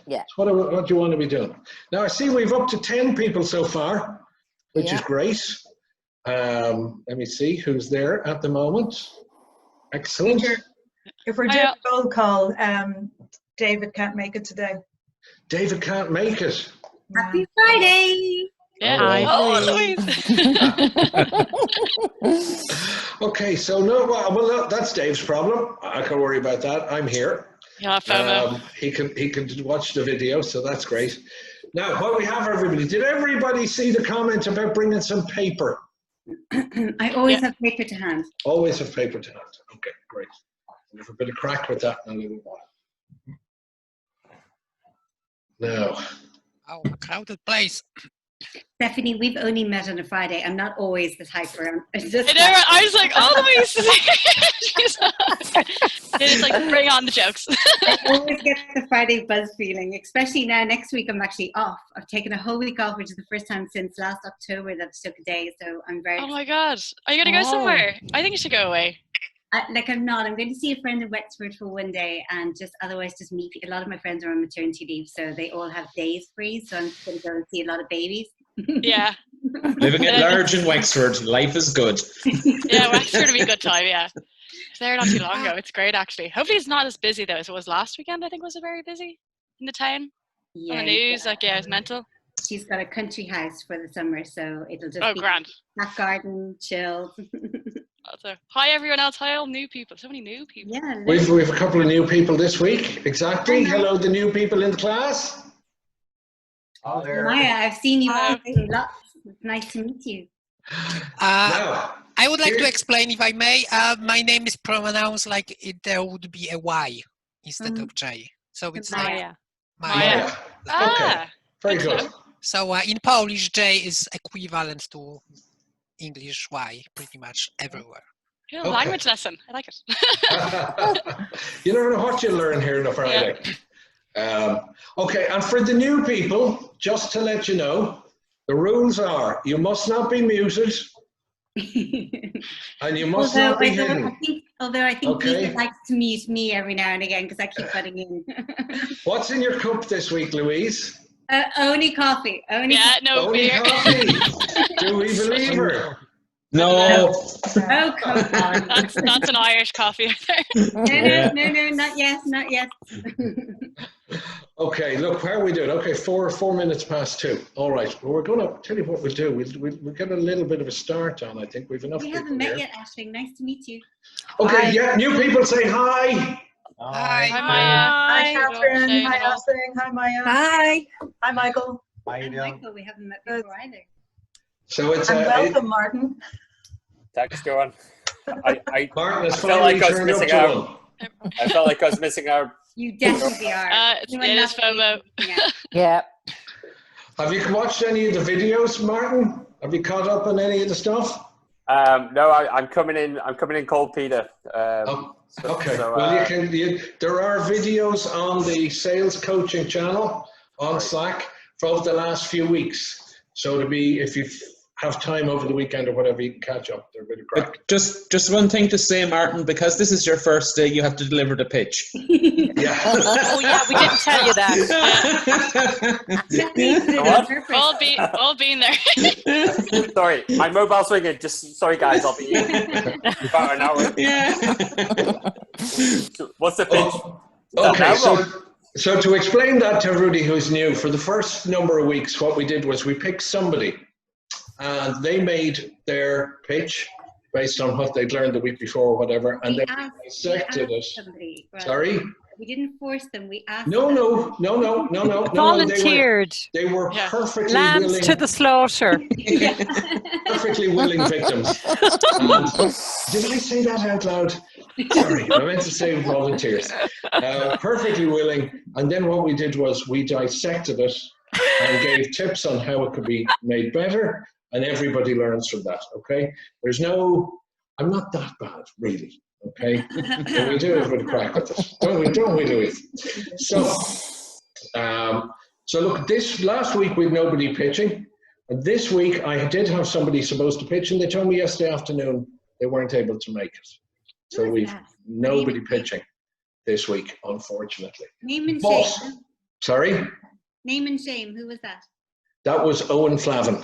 Yeah. So what do you want to be doing? Now, I see we've up to 10 people so far, which is great. Let me see who's there at the moment. Excellent. If we're doing roll call, David can't make it today. David can't make it. Happy Friday! Yeah. Okay, so well, that's Dave's problem. I can worry about that. I'm here. Yeah, FOMO. He can watch the video, so that's great. Now, what we have, everybody, did everybody see the comment about bringing some paper? I always have paper to hand. Always have paper to hand. Okay, great. We'll have a bit of crack with that in a little while. Now. Oh, a crowded place. Stephanie, we've only met on a Friday. I'm not always the type where I was like, always. It's like, bring on the jokes. I always get the Friday buzz feeling, especially now. Next week, I'm actually off. I've taken a whole week off, which is the first time since last October that I took a day. So I'm very. Oh my God. Are you going to go somewhere? I think you should go away. I'm not. I'm going to see a friend in Wexford for one day and otherwise meet. A lot of my friends are on maternity leave, so they all have days free. So I'm just going to go and see a lot of babies. Yeah. Living at large in Wexford, life is good. Yeah, Wexford would be a good time, yeah. I was there not too long ago. It's great, actually. Hopefully it's not as busy, though, as it was last weekend. I think was it very busy in the town? Yeah, on the news, it was mental. She's got a country house for the summer, so it'll just be grand. back garden, chill. Also, hi everyone else. Hi all new people. So many new people. Yeah. We've a couple of new people this week. Exactly. Hello, the new people in the class. Oh, there. Maya, I've seen you lots. It's nice to meet you. I would like to explain, if I may. My name is pronounced like there would be a Y instead of J. So it's Maya. Maya. Okay. Very good. So in Polish, J is equivalent to English Y pretty much everywhere. Yeah, language lesson. I like it. You never know what you learn here on a Friday. Yeah. Okay, and for the new people, just to let you know, the rules are you must not be muted and you must not be hidden. I think Peter likes to mute me every now and again because I keep cutting in. What's in your cup this week, Louise? Only coffee. Only coffee. Do we believe her? No. Oh, come on. That's an Irish coffee. No, not yet. Okay, look, how are we doing? Okay, 4 minutes past 2. All right, well, we're going to tell you what we'll do. We'll get a little bit of a start on. I think we've enough. We haven't met yet, Aisling. Nice to meet you. Okay, yeah, new people say hi. Hi. Hi, Maya. Hi, Catherine. Hi, Aisling. Hi, Maya. Hi. Hi, Michael. Hi, Michael. We haven't met before either. So it's welcome, Martin. Thanks, Joanne. Martin has felt like I was missing out. I felt like I was missing out. You definitely are. It is FOMO. Yeah. Have you watched any of the videos, Martin? Have you caught up on any of the stuff? No, I'm coming in. I'm coming in cold, Peter. Okay. So, well, there are videos on the sales coaching channel on Slack for over the last few weeks. So if you have time over the weekend or whatever, you can catch up. They're a bit of crack. Just one thing to say, Martin, because this is your first day, you have to deliver the pitch. Yeah. Oh yeah, we didn't tell you that. All being there. Sorry, my mobile's ringing. Sorry, guys, I'll be about an hour. Yeah. What's the pitch? Okay, so to explain that to Rudy, who's new, for the first number of weeks, what we did was we picked somebody and they made their pitch based on what they'd learned the week before or whatever, and they dissected it. Sorry? We didn't force them. We asked No. Volunteered. They were perfectly lambs willing. to the slaughter. Perfectly willing victims. Did I say that out loud? Sorry, I meant to say volunteers. Perfectly willing. And then what we did was we dissected it and gave tips on how it could be made better, and everybody learns from that, okay? I'm not that bad, really. Okay, but we do have a bit of crack with it, don't we, Louis? So look, this last week we had nobody pitching, and this week I did have somebody supposed to pitch, and they told me yesterday afternoon they weren't able to make it. So we've nobody pitching this week, unfortunately. Name and shame. Sorry? Name and shame. Who was that? That was Owen Flavin.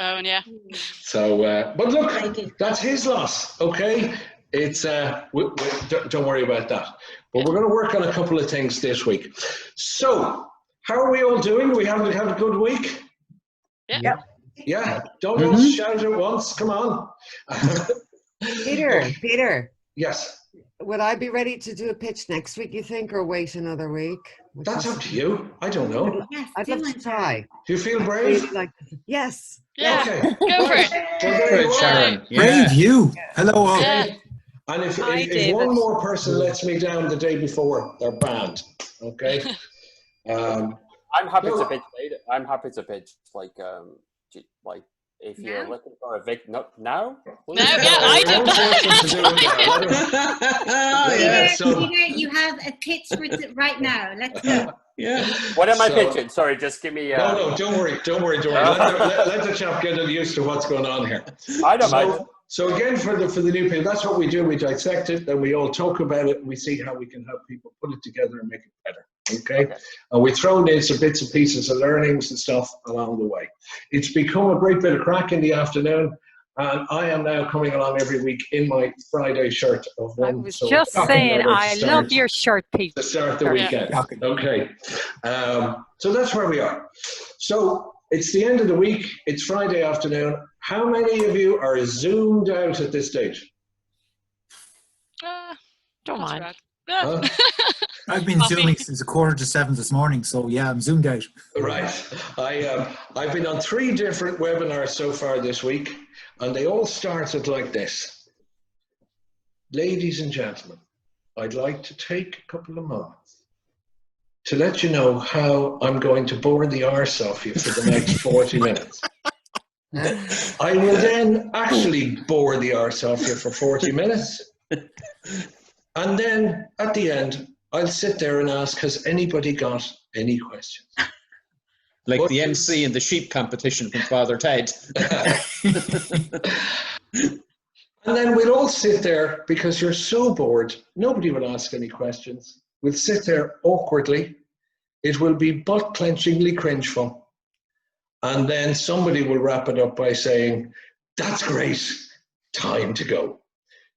Oh, and yeah. So, but look, that's his loss, okay? It's, don't worry about that. But we're going to work on a couple of things this week. So, how are we all doing? We have a good week? Yeah. Yeah, don't all shout at once. Come on. Peter, Yes, would I be ready to do a pitch next week, you think, or wait another week? that's up to you. I don't know. Yes. I'd love to try. Do you feel I'd brave? really like to. Yes. Yeah. Okay. Go for it. Well, there you are. Sharon. Brave you. Hello all. Yeah. And if Hi, if David. one more person lets me down the day before, they're banned. Okay. I'm happy No. to pitch later. I'm happy to pitch like if you're Now? looking for a Vic. No, now. No, yeah, I did Yeah, Peter, so- Peter, you have a pitch for right now. Let's go. Yeah. What am I So- pitching? Sorry, just give me. No, don't worry. Let the chap get used to what's going on here. I don't mind. So again, for the new people, that's what we do. We dissect it, then we all talk about it, and we see how we can help people put it together and make it better. Okay? And we throw in some bits and pieces of learnings and stuff along the way. It's become a great bit of crack in the afternoon, and I am now coming along every week in my Friday shirt of one. I was so just talking saying, about I start- love your shirt, Pete. to start the Yeah. weekend. Okay. So that's where we are. So it's the end of the week. It's Friday afternoon. How many of you are zoomed out at this stage? Don't Not too mind. bad. Huh? I've been Coffee. zooming since 6:45 this morning, so yeah, I'm zoomed out. Right. I've been on 3 different webinars so far this week, and they all started like this. Ladies and gentlemen, I'd like to take a couple of moments to let you know how I'm going to bore the arse off you for the next 40 minutes. I will then actually bore the arse off you for 40 minutes. And then at the end, I'll sit there and ask, has anybody got any questions? Like What- the MC in the sheep competition from Father Ted. And then we'll all sit there because you're so bored. Nobody will ask any questions. We'll sit there awkwardly. It will be butt-clenchingly cringeful. And then somebody will wrap it up by saying, that's great. Time to go.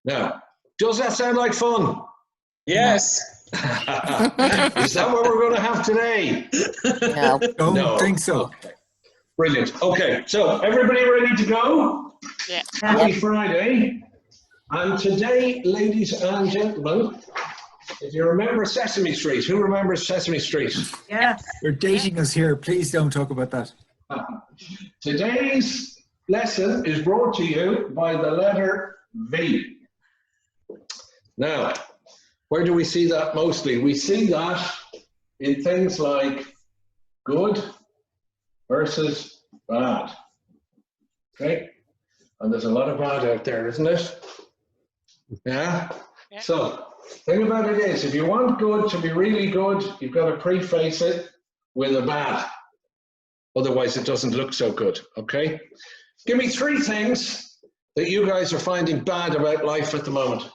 Now, does that sound like fun? Yes. Is that what we're going to have today? No. Don't think so. Okay. Brilliant. Okay, so everybody ready to go? Yeah. Happy Friday. And today, ladies and gentlemen, if you remember Sesame Street, who remembers Sesame Street? Yes. You're dating us here. Please don't talk about that. Today's lesson is brought to you by the letter V. Now, where do we see that mostly? We see that in things like good versus bad. Okay? And there's a lot of bad out there, isn't it? Yeah? Yeah. So, thing about it is, if you want good to be really good, you've got to preface it with a bad. Otherwise, it doesn't look so good, okay? Give me 3 things that you guys are finding bad about life at the moment.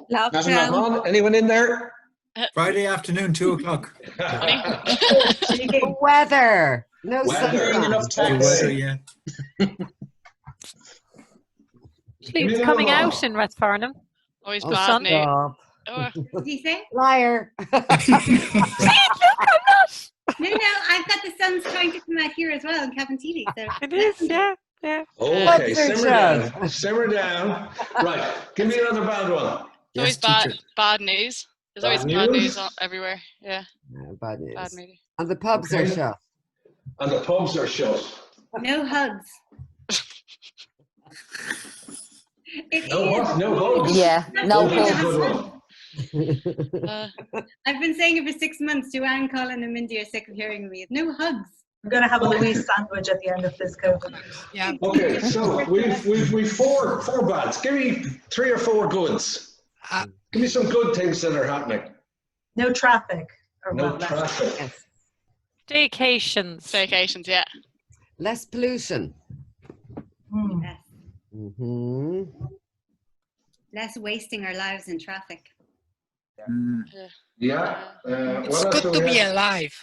Not Come enough. on, anyone in there? Friday afternoon, 2:00. The weather. No Weather. sunshine. Enough The tax. weather, yeah. Actually, it's coming out in West Farnham. Always Oh, bad shut news. up. Oh, What did you say? Liar. No, I've got the sun's trying to come out here as well in Cabin TV. So It is, yeah, yeah. Okay, What's simmer your job? down. Simmer down. Right, give me another bad one. it's always Yes, teacher. bad news. There's Bad always bad news? news everywhere. Yeah, No, bad news. bad news. And the pubs are Okay. shut. And the pubs are shut. no hugs. It No is. what? No hugs? Yeah, no Oh, that's a hugs. good one. I've been saying it for 6 months. Joanne, Colin, and Mindy are sick of hearing me. No hugs. I'm going to have a Louise sandwich at the end of this COVID. Yeah. Okay, so we've 4 bads. Give me 3 or 4 goods. Uh, Give me some good things that are happening. No traffic. Or No what left. traffic. Yes. Staycations. Staycations, yeah. Less pollution. Hmm. Yes. Mm-hmm. Less wasting our lives in traffic. Yeah. It's good to be alive.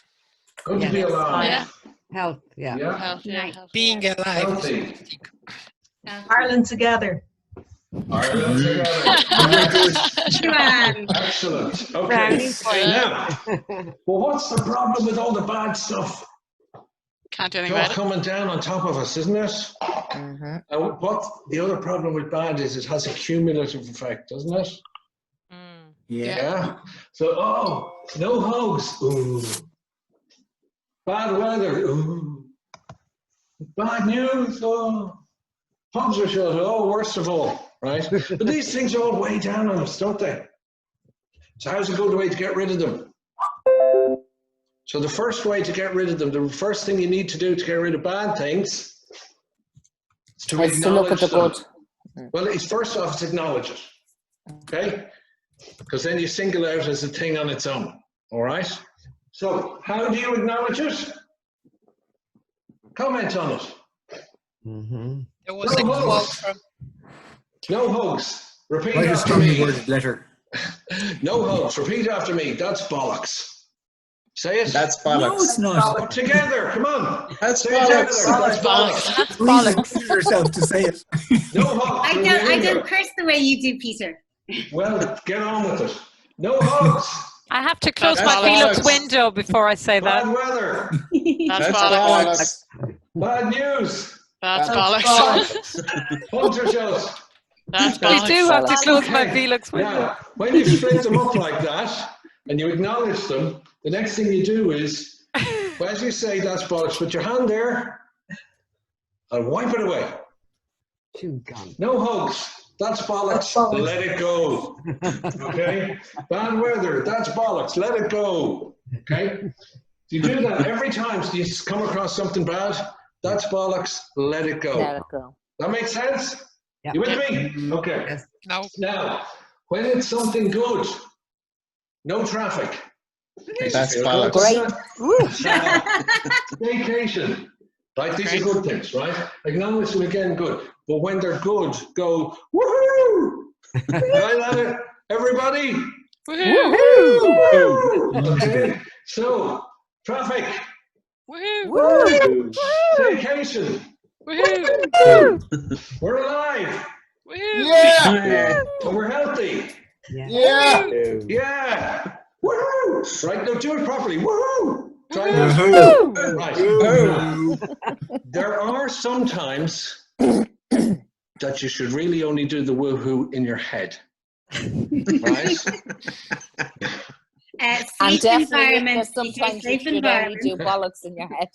Good to be alive. Yeah. Health, yeah. Yeah. Health, yeah, Right. health. Being alive. Healthy. Ireland together. Ireland together. Very good. Joanne. Excellent. Brownie Okay. for you. Now, well, what's the problem with all the bad stuff? Can't do It's anything all about it. coming down on top of us, isn't it? And what the other problem with bad is it has a cumulative effect, doesn't it? Mm. Yeah. Yeah. So, no hugs. Ooh. Bad weather. Ooh. Bad news. Oh. Pubs are shut. Oh, worst of all, right? But these things all weigh down on us, don't they? So how's a good way to get rid of them? So the first way to get rid of them, the first thing you need to do to get rid of bad things is to Is to look at the acknowledge good. them. Well, it's first off, it's acknowledge it, okay? Because then you single out as a thing on its own, all right? So how do you acknowledge it? Comment on it. There was a quote from. No hugs. Repeat Write a after strongly me. worded letter. No hugs. Repeat after me. That's bollocks. Say it. That's No, bollocks. it's not. Together. Come on. That's Say it together. bollocks. That's bollocks. That's Please bollocks. encourage yourself to say it. No hugs. I from don't the anger. curse the way you do, Peter. Well, get on with it. No hugs. I have to close That's my Velux bollocks. window before I say Bad that. weather. That's That's bollocks. bollocks. Bad news. That's bollocks. Hunter shows. That's I bollocks. do have to close my Okay. Velux window. Now, when you split them up like that and you acknowledge them, the next thing you do is, well, as you say, that's bollocks, put your hand there and wipe it away. Chew gum. No hugs. That's bollocks. Let it go. Okay? Bad weather. That's bollocks. Let it go. Okay? You do that every time you come across something bad. That's bollocks. Let it go. Let it go. That makes sense? Yeah. You with me? Okay. Yes. No. Now, when it's something good, no traffic. Makes That's you feel bollocks. good, doesn't it? Vacation. Right? These are good things, right? Acknowledge them again, good. But when they're good, go, woohoo! Right at it, everybody? Woohoo! Okay, so, traffic, Woohoo! vacation, Woohoo! we're alive, Yeah. and we're healthy. Yeah. Yeah! Woohoo! Right, now do it properly. Woohoo! Try that. Woohoo. Right. Woohoo. There are some times that you should really only do the woohoo in your head. Right? And Safe definitely environment. sometimes you Safe should only environment. do bollocks in your head.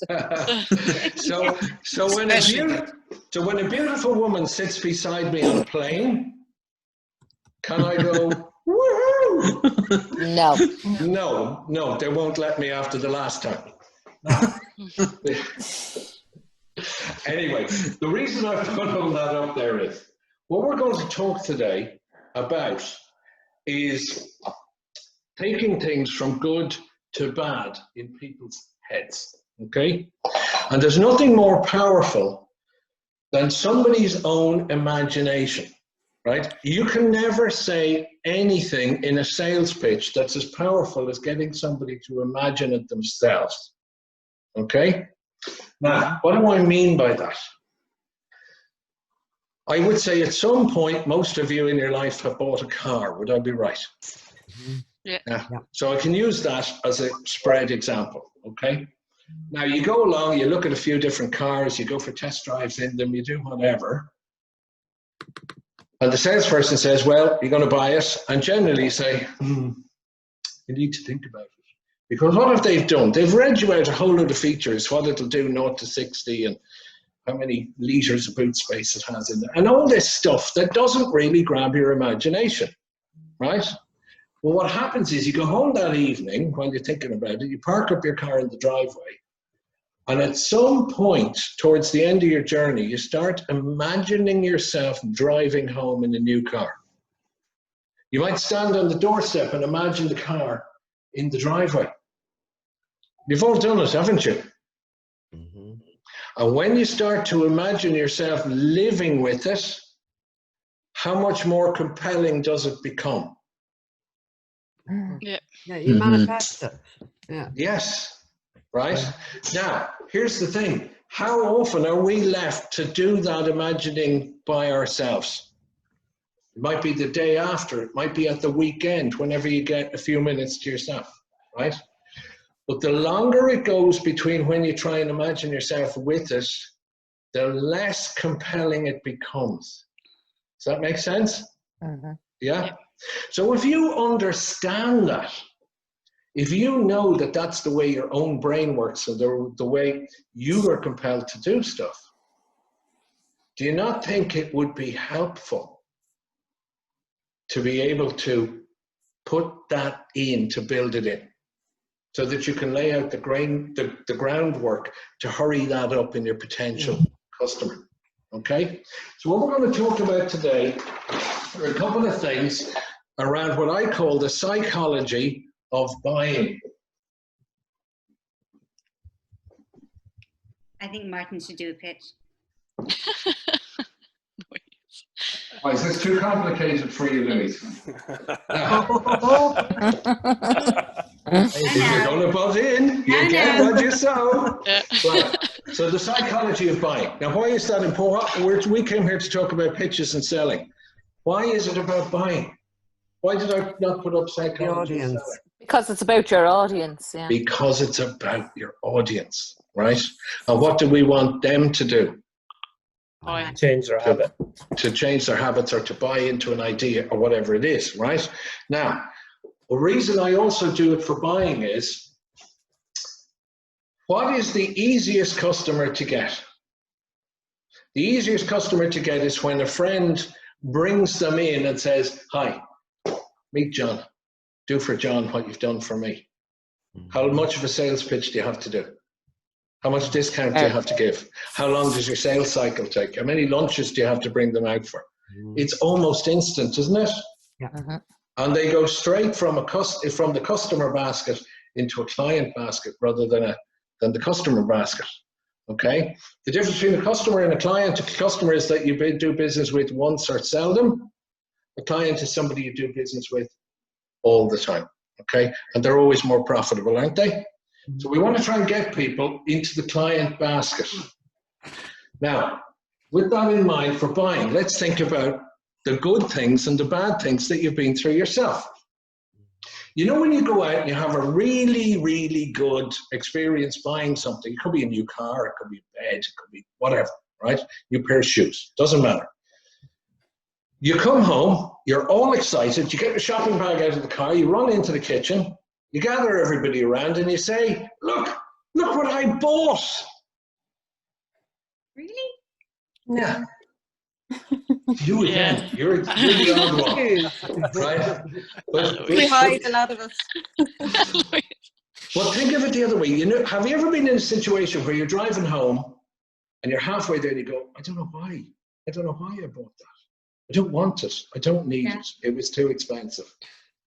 So when a beautiful woman sits beside me on a plane, can I go, woohoo? No. No, they won't let me after the last time. Anyway, the reason I've put all that up there is, what we're going to talk today about is taking things from good to bad in people's heads, okay? And there's nothing more powerful than somebody's own imagination, right? You can never say anything in a sales pitch that's as powerful as getting somebody to imagine it themselves, okay? Now, what do I mean by that? I would say at some point, most of you in your life have bought a car. Would I be right? Yeah. So I can use that as a spread example, okay? Now you go along, you look at a few different cars, you go for test drives in them, you do whatever. And the salesperson says, well, you're going to buy it. And generally you say, you need to think about it. Because what have they done? They've read you out a whole load of features, what it'll do 0 to 60 and how many litres of boot space it has in there. And all this stuff that doesn't really grab your imagination, right? Well, what happens is you go home that evening while you're thinking about it, you park up your car in the driveway, and at some point towards the end of your journey, you start imagining yourself driving home in a new car. You might stand on the doorstep and imagine the car in the driveway. You've all done it, haven't you? And when you start to imagine yourself living with it, how much more compelling does it become? Yeah. Yeah, you manifest it. Yeah. Yes, right? Now, here's the thing. How often are we left to do that imagining by ourselves? It might be the day after, it might be at the weekend, whenever you get a few minutes to yourself, right? But the longer it goes between when you try and imagine yourself with it, the less compelling it becomes. Does that make sense? Yeah? So if you understand that, if you know that that's the way your own brain works and the way you are compelled to do stuff, do you not think it would be helpful to be able to put that in, to build it in, so that you can lay out the groundwork to hurry that up in your potential customer? Okay? So what we're going to talk about today are a couple of things around what I call the psychology of buying. I think Martin should do a pitch. Why, is this too complicated for you, Louise? If you're going to butt in, you get what you sow. Right. So the psychology of buying. Now, why is that important? We came here to talk about pitches and selling. Why is it about buying? Why did I not put up psychology of selling? Because it's about your audience, yeah. Because it's about your audience, right? And what do we want them to do? Change their habit. To change their habits or to buy into an idea or whatever it is, right? Now, the reason I also do it for buying is, what is the easiest customer to get? The easiest customer to get is when a friend brings them in and says, hi, meet John. Do for John what you've done for me. How much of a sales pitch do you have to do? How much discount do you have to give? How long does your sales cycle take? How many lunches do you have to bring them out for? It's almost instant, isn't it? Yeah. And they go straight from the customer basket into a client basket rather than the customer basket. Okay? The difference between a customer and a customer is that you do business with once or seldom. A client is somebody you do business with all the time. Okay? And they're always more profitable, aren't they? So we want to try and get people into the client basket. Now, with that in mind for buying, let's think about the good things and the bad things that you've been through yourself. You know, when you go out and you have a really, really good experience buying something, it could be a new car, it could be a bed, it could be whatever, right? New pair of shoes, doesn't matter. You come home, you're all excited, you get the shopping bag out of the car, you run into the kitchen, you gather everybody around and you say, look what I bought. Really? No. You again. You're the odd one, right? But We hide, a lot of us. Well, think of it the other way. You know, have you ever been in a situation where you're driving home and you're halfway there and you go, I don't know why I bought that. I don't want it. I don't need it. It was too expensive.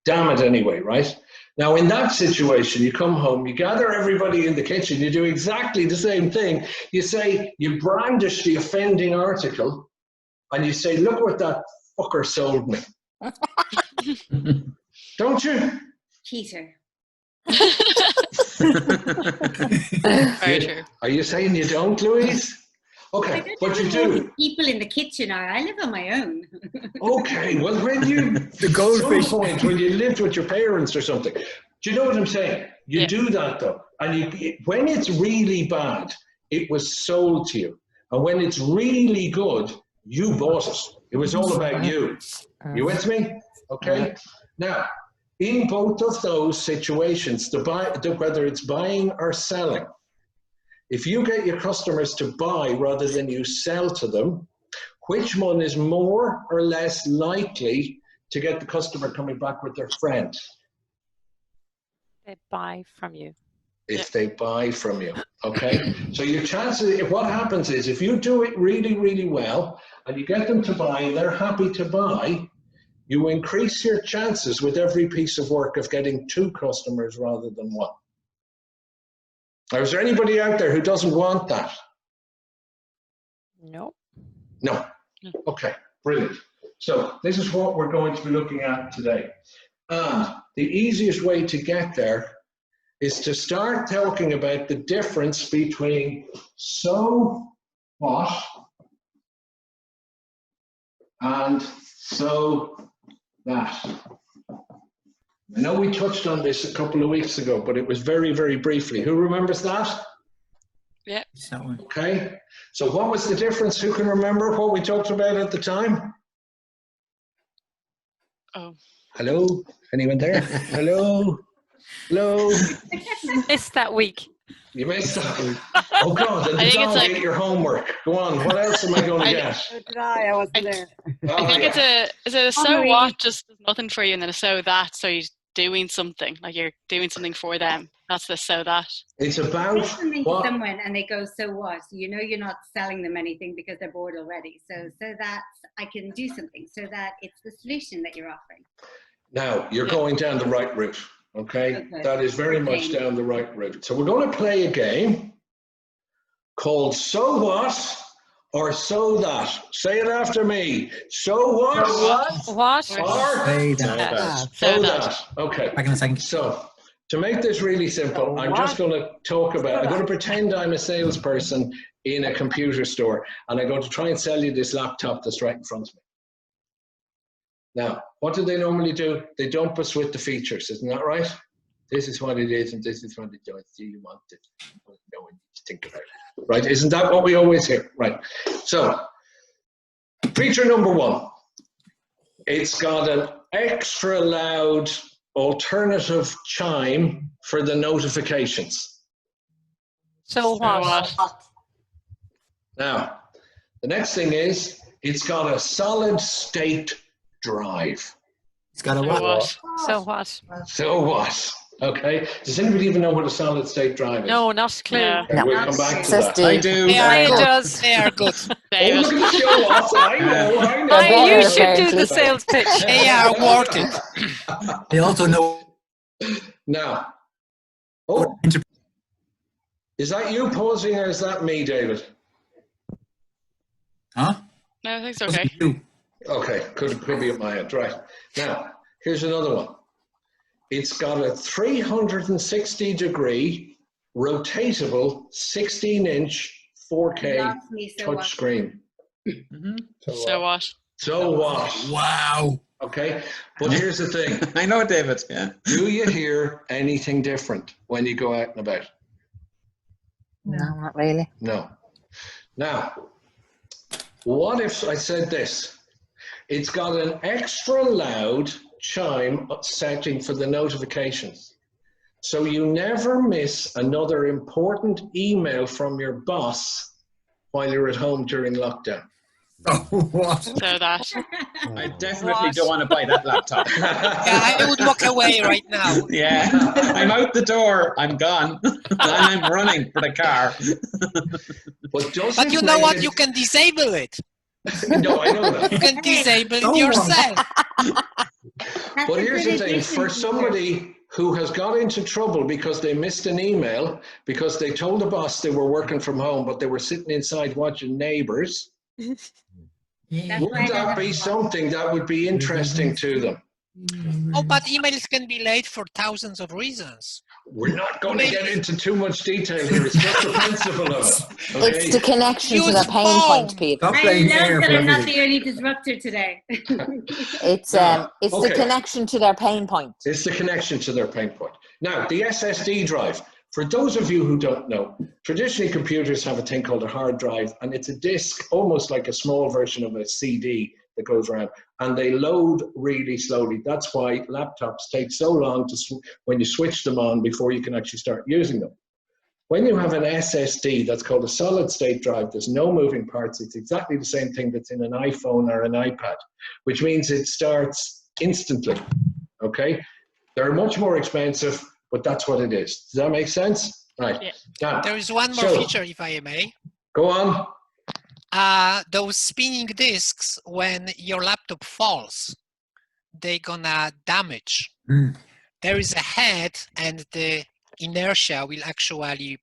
Damn it anyway, right? Now, in that situation, you come home, you gather everybody in the kitchen, you do exactly the same thing. You say, you brandish the offending article, and you say, look what that fucker sold me. Don't you? Cheater. Very true. Are you saying you don't, Louise? Okay, but you do. People in the kitchen are. I live on my own. Okay, well, when you, The goldfish. some point when you lived with your parents or something, do you know what I'm saying? You do that though, and when it's really bad, it was sold to you, and when it's really good, you bought it. It was all about you. You with me? Okay. Now, in both of those situations, whether it's buying or selling, if you get your customers to buy rather than you sell to them, which one is more or less likely to get the customer coming back with their friend? They buy from you. If they buy from you, okay? So your chances, what happens is if you do it really, really well and you get them to buy and they're happy to buy, you increase your chances with every piece of work of getting 2 customers rather than 1. Now, is there anybody out there who doesn't want that? No. No. Okay, brilliant. So this is what we're going to be looking at today. And the easiest way to get there is to start talking about the difference between so what and so that. I know we touched on this a couple of weeks ago, but it was very, very briefly. Who remembers that? Yeah. Okay. So what was the difference? Who can remember what we talked about at the time? Oh. Hello? Anyone there? Hello? Hello? Missed that week. You missed that. Oh God, and I the think it's dog like- ate your homework. Go on, what else am I going to get? So did I wasn't there. Oh, I think yeah. is it a so Marie. what, just does nothing for you, and then a so that, so you're doing something, like you're doing something for them. That's the so that. It's Say about something to what? someone and they go, so what? You know you're not selling them anything because they're bored already. So that I can do something, so that it's the solution that you're offering. Now, you're Yeah. going down the right route, okay? Okay. That is very much Okay. down the right route. So we're going to play a game called So What or So That. Say it after me. So what? What? Or Say So that. that. So That. Okay. Back in a second. So, to make this really simple, I'm just going to I'm going to pretend I'm a salesperson in a computer store, and I'm going to try and sell you this laptop that's right in front of me. Now, what do they normally do? They dump us with the features, isn't that right? This is what it is, and this is what it does. Do you want it? No one needs to think about it. Right? Isn't that what we always hear? Right. So, feature number one. It's got an extra loud alternative chime for the notifications. So what? Now, the next thing is it's got a solid state drive. It's got a So what? what? So what? So what? Okay. Does anybody even know what a solid state drive is? No, not a clue. Yeah. Okay, we'll come back to Says that. Dave. I do. They Very good. does. They are good. Oh, David. look at the show off. I know, I know. Better, You should do apparently. the sales pitch. They are worth it. They also know. Now, oh, is that you pausing or is that me, David? Huh? No, I think it's okay. You. Okay, could be at my head. Right. Now, here's another one. It's got a 360-degree rotatable 16-inch 4K Lost me, so what? touchscreen. So what? So what? Wow. Okay, but here's the thing. I know, David. Yeah. Do you hear anything different when you go out and about? No, not really. No. Now, what if I said this? It's got an extra loud chime setting for the notifications. So you never miss another important email from your boss while you're at home during lockdown. Oh, what? So that. I definitely don't want to buy that laptop. Yeah, I would walk away right now. Yeah, I'm out the door. I'm gone. And I'm running for the car. But you know what? You can disable it. No, I know that. You can disable No it yourself. But here's the thing, for somebody who has got into trouble because they missed an email, because they told the boss they were working from home, but they were sitting inside watching Neighbours, wouldn't that be something that would be interesting to them? Oh, but emails can be late for thousands of reasons. We're not going to get into too much detail here. It's just the principle of it. Okay? It's the connection to the pain point, Peter. Stop I playing love fair that for I'm not everything. the only disruptor today. It's okay. the connection to their pain point. It's the connection to their pain point. Now, the SSD drive. For those of you who don't know, traditionally computers have a thing called a hard drive, and it's a disk, almost like a small version of a CD that goes around, and they load really slowly. That's why laptops take so long to when you switch them on before you can actually start using them. When you have an SSD, that's called a solid state drive, there's no moving parts. It's exactly the same thing that's in an iPhone or an iPad, which means it starts instantly, okay? They're much more expensive, but that's what it is. Does that make sense? Right. Yeah. Now, There is one more feature, if I may. Go on. Those spinning disks, when your laptop falls, they're gonna damage. There is a head, and the inertia will actually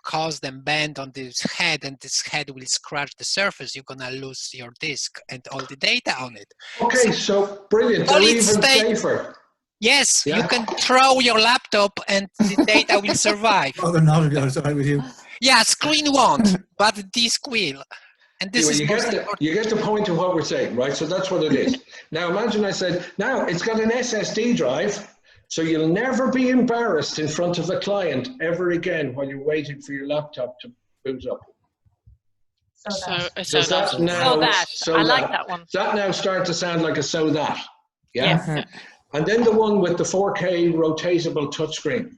cause them bend on this head, and this head will scratch the surface. You're gonna lose your disk and all the data on it. Okay, so brilliant. They're Solid even state. safer. Yes, you Yeah. can throw your laptop and the data will survive. Oh, they're not going to with you. Yeah, screen won't, but the disk will. And this Anyway, is you most get, important. you get the point of what we're saying, right? So that's what it is. Now imagine I said, now it's got an SSD drive, so you'll never be embarrassed in front of a client ever again while you're waiting for your laptop to boot up. So Does that now, So that. so I like that, that one. does that now start to sound like a so that? Yeah? Yes. And then the one with the 4K rotatable touchscreen.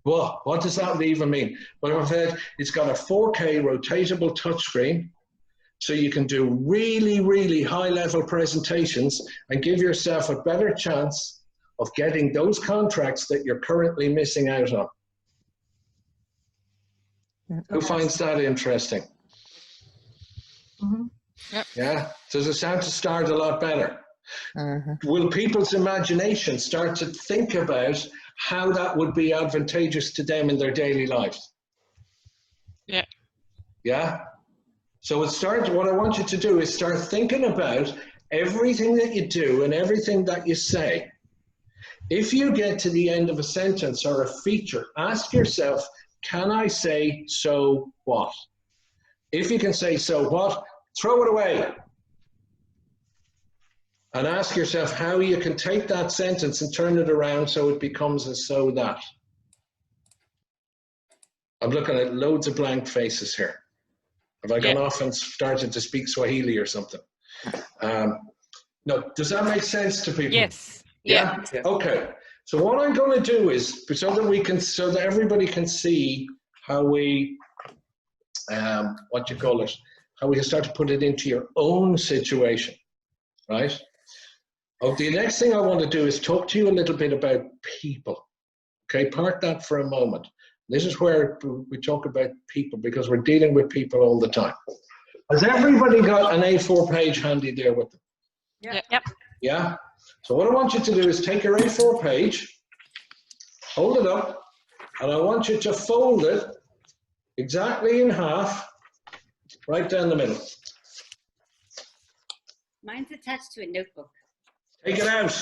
Well, what does that even mean? Well, I've said it's got a 4K rotatable touchscreen, so you can do really, really high-level presentations and give yourself a better chance of getting those contracts that you're currently missing out on. Who finds that interesting? Yeah? Does it sound to start a lot better? Will people's imagination start to think about how that would be advantageous to them in their daily lives? Yeah. Yeah? So what I want you to do is start thinking about everything that you do and everything that you say. If you get to the end of a sentence or a feature, ask yourself, can I say so what? If you can say so what, throw it away. And ask yourself how you can take that sentence and turn it around so it becomes a so that. I'm looking at loads of blank faces here. Have I gone off and started to speak Swahili or something? No, does that make sense to people? Yes. Yeah? Okay. So what I'm going to do is, so that everybody can see how we, how we can start to put it into your own situation, right? The next thing I want to do is talk to you a little bit about people. Okay, park that for a moment. This is where we talk about people because we're dealing with people all the time. Has everybody got an A4 page handy there with them? Yep. Yeah? So what I want you to do is take your A4 page, hold it up, and I want you to fold it exactly in half, right down the middle. Mine's attached to a notebook. Take it out.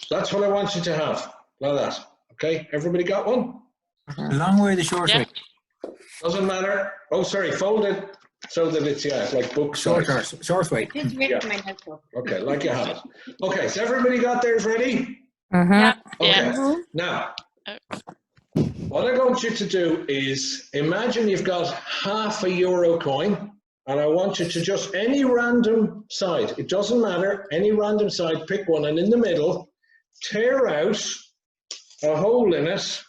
That's what I want you to have, like that. Okay, everybody got one? The long way, the short way. Doesn't matter. Oh, sorry, fold it so that it's, like book size. Short way. Just written in my notebook. Okay, like you have it. Okay, so everybody got theirs ready? Yeah. Okay, now, what I want you to do is imagine you've got half a euro coin, and I want you to just, any random side, it doesn't matter, any random side, pick one, and in the middle, tear out a hole in it,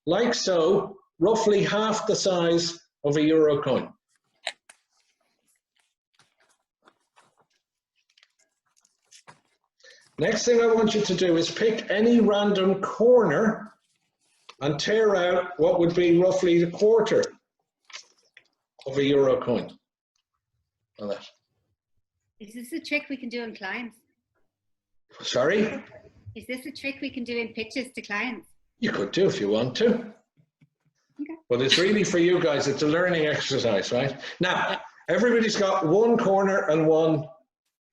like so, roughly half the size of a euro coin. Next thing I want you to do is pick any random corner and tear out what would be roughly the quarter of a euro coin. Like that. Is this a trick we can do on clients? Sorry? Is this a trick we can do in pitches to clients? You could do if you want to. Okay. But it's really for you guys, it's a learning exercise, right? Now, everybody's got one corner and one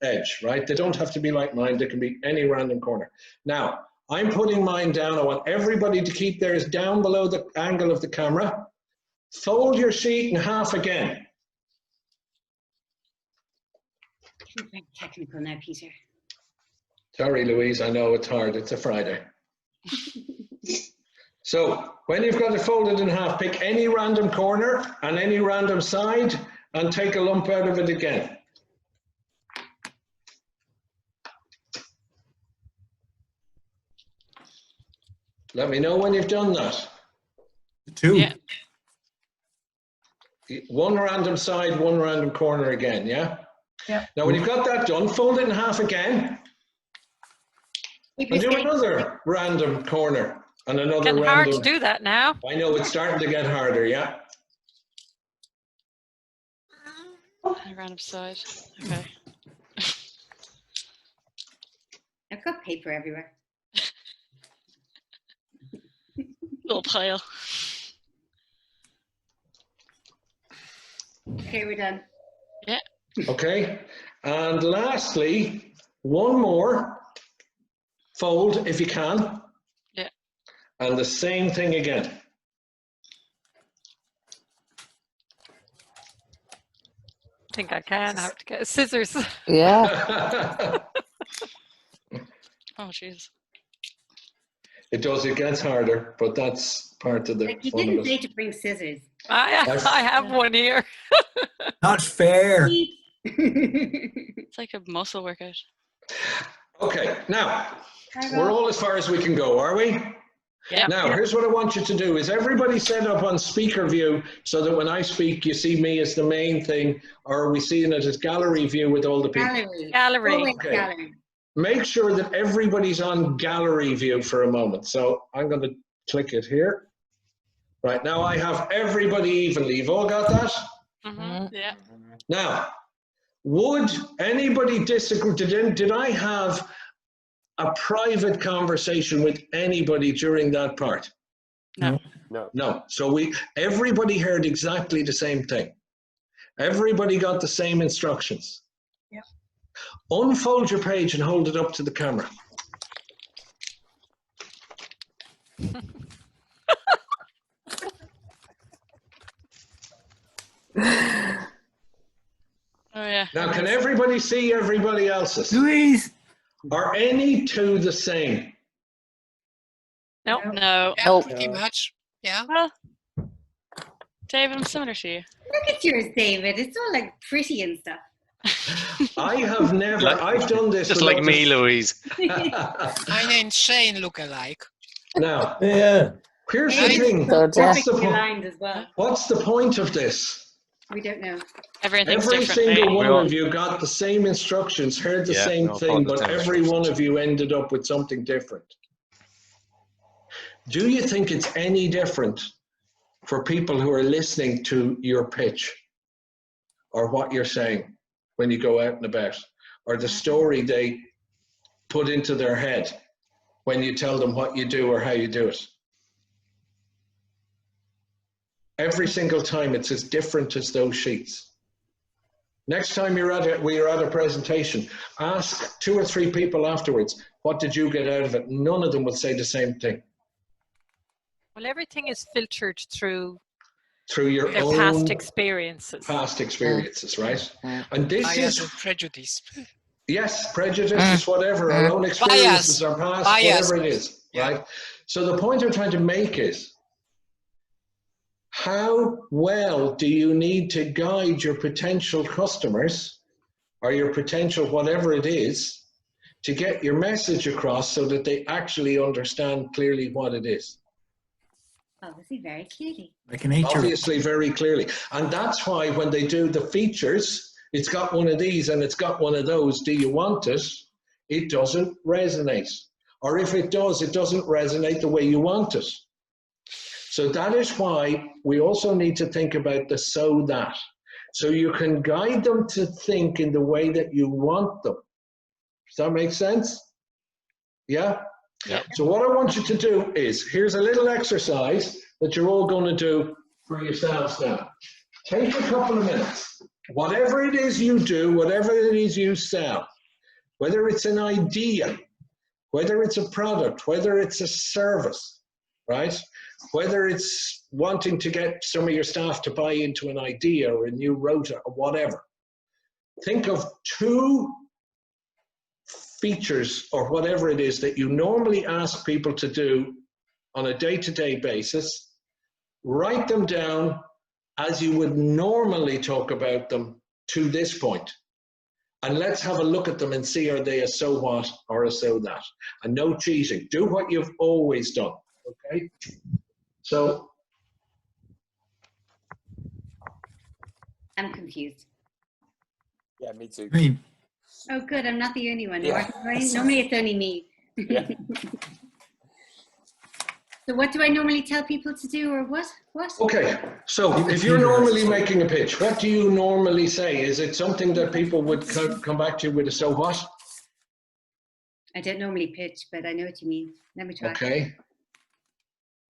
edge, right? They don't have to be like mine, they can be any random corner. Now, I'm putting mine down. I want everybody to keep theirs down below the angle of the camera. Fold your sheet in half again. You're very technical now, Peter. Sorry, Louise, I know it's hard. It's a Friday. So when you've got it folded in half, pick any random corner and any random side and take a lump out of it again. Let me know when you've done that. Two. Yeah. One random side, one random corner again, yeah? Yeah. Now when you've got that done, fold it in half again. And do another random corner and another Getting random. hard to do that now. I know it's starting to get harder, yeah. A random side. Okay. I've got paper everywhere. Little pile. Okay, we're done. Yeah. Okay, and lastly, one more. fold if you can. Yeah. And the same thing again. I think I can. I have to get scissors. Yeah. Oh, jeez. It does, it gets harder, but that's part of the Like, you fun of didn't say it. to bring scissors. I have one here. Not fair. It's like a muscle workout. Okay, now, we're all as far as we can go, are we? Yeah. Now, here's what I want you to do. Is everybody set up on speaker view so that when I speak, you see me as the main thing, or are we seeing it as gallery view with all the people? Gallery. Always Okay. gallery. Make sure that everybody's on gallery view for a moment. So I'm going to click it here. Right, now I have everybody evenly. You've all got that? Yeah. Now, would anybody disagree? Did I have a private conversation with anybody during that part? No. No. So everybody heard exactly the same thing. Everybody got the same instructions. Yeah. Unfold your page and hold it up to the camera. Oh, yeah. Now, can everybody see everybody else's? Louise. Are any two the same? No. No. Nope. Pretty much. Yeah. Well, David, I'm similar to you. Look at yours, David. It's all like pretty and stuff. I have never, I've done this. Just with like me, Louise. Mine and Shane look alike. Now, Yeah. here's the Right. thing. So, Perfectly aligned as well. What's the point of this? We don't know. Everything's Every different. single mate. one all- of you got the same instructions, heard the Yeah, same we all thing, followed the but same every one instructions. of you ended up with something different. Do you think it's any different for people who are listening to your pitch or what you're saying when you go out and about, or the story they put into their head when you tell them what you do or how you do it? Every single time it's as different as those sheets. Next time we're at a presentation, ask 2 or 3 people afterwards, what did you get out of it? None of them will say the same thing. Well, everything is filtered through Your their own past experiences. past experiences, right? And this Bias is, and prejudice. yes, prejudice, whatever, our own experiences, our past, Bias. whatever it is, Yeah. right? So the point I'm trying to make is, how well do you need to guide your potential customers or your potential whatever it is to get your message across so that they actually understand clearly what it is? Obviously, very clearly. Like an 8-year-old. Obviously, very clearly. And that's why when they do the features, it's got one of these and it's got one of those. Do you want it? It doesn't resonate. Or if it does, it doesn't resonate the way you want it. So that is why we also need to think about the so that. So you can guide them to think in the way that you want them. Does that make sense? Yeah? Yeah. So what I want you to do is, here's a little exercise that you're all going to do for yourselves now. Take a couple of minutes. Whatever it is you do, whatever it is you sell, whether it's an idea, whether it's a product, whether it's a service, right? Whether it's wanting to get some of your staff to buy into an idea or a new rota or whatever. Think of 2 features or whatever it is that you normally ask people to do on a day-to-day basis. Write them down as you would normally talk about them to this point. And let's have a look at them and see, are they a so what or a so that? And no cheating. Do what you've always done, okay? So, I'm confused. Yeah, me too. Me. Oh, good. I'm not the only one. Yeah. Normally, it's only me. Yeah. So what do I normally tell people to do, or what? What? okay, so if you're normally making a pitch, what do you normally say? Is it something that people would come back to you with a so what? I don't normally pitch, but I know what you mean. Let me try. Okay.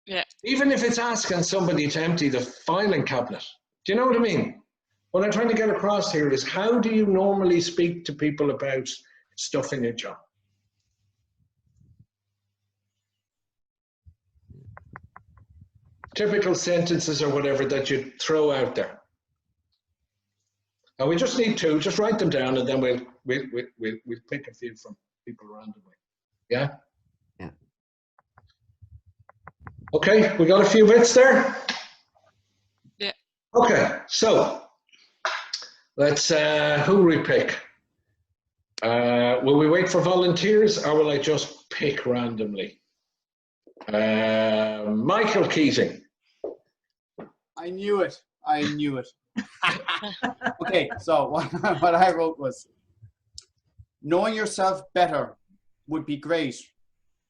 Yeah. Even if it's asking somebody to empty the filing cabinet. Do you know what I mean? What I'm trying to get across here is, how do you normally speak to people about stuff in your job? typical sentences or whatever that you throw out there. And we just need two. Just write them down, and then we'll pick a few from people randomly. Yeah. Yeah. Okay, we got a few bits there. Yeah. Okay, so let's. Who will we pick? Will we wait for volunteers, or will I just pick randomly? Michael Keating. I knew it. Okay, so what I wrote was, knowing yourself better would be great,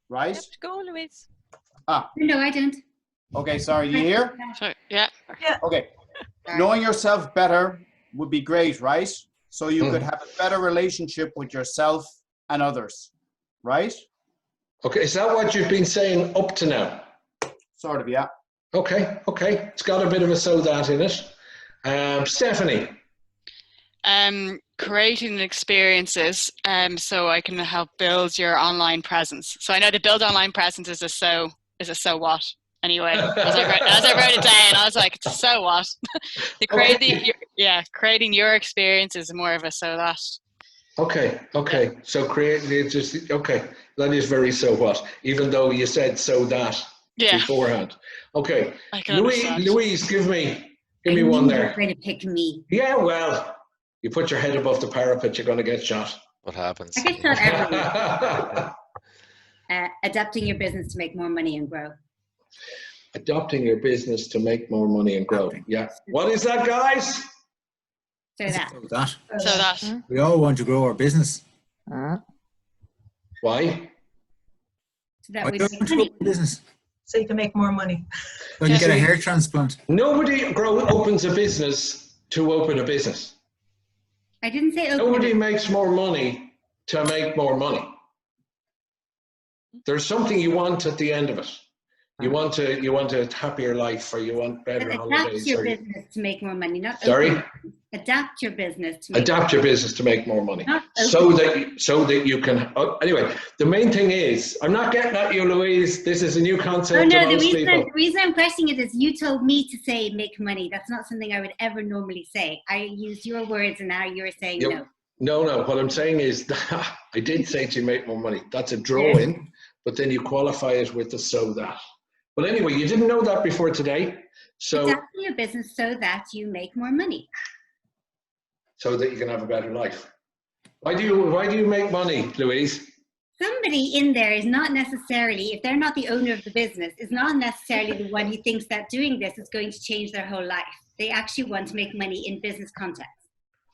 right? Go, Louise. No, I didn't. Okay, sorry, do you hear? Sorry, yeah. Okay, knowing yourself better would be great, right? So you could have a better relationship with yourself and others, right? Okay, is that what you've been saying up to now? Sort of, yeah. Okay. It's got a bit of a so that in it. Stephanie. Creating experiences so I can help build your online presence. So I know to build online presence is a so what anyway. As I wrote it down, I was like, it's a so what. To create creating your experience is more of a so that. Okay. So that is very so what, even though you said so that beforehand. Okay. Louise, give me one there. You're going to pick me. Yeah, well, you put your head above the parapet, you're going to get shot. What happens? I get shot everywhere. Adapting your business to make more money and grow. Adopting your business to make more money and grow. Yeah. What is that, guys? So that. So that. We all want to grow our business. Why? So that we make money. Business. So you can make more money. So you get a hair transplant. Nobody opens a business to open a business. I didn't say open. Nobody makes more money to make more money. There's something you want at the end of it. You want a happier life, or you want better holidays. Adapt your business to make more money, not Sorry? open. Adapt your business to make Adapt your business to make more money. So that you can. Anyway, the main thing is, I'm not getting at you, Louise. This is a new concept. Oh no, to the most people. reason I'm questioning it is you told me to say make money. That's not something I would ever normally say. I used your words, and now you're saying no. No. What I'm saying is that I did say to make more money. That's a draw-in, but then you qualify it with the so that. But anyway, you didn't know that before today. So adapt your business so that you make more money. So that you can have a better life. Why do you make money, Louise? Somebody in there is not necessarily, if they're not the owner of the business, is not necessarily the one who thinks that doing this is going to change their whole life. They actually want to make money in business context.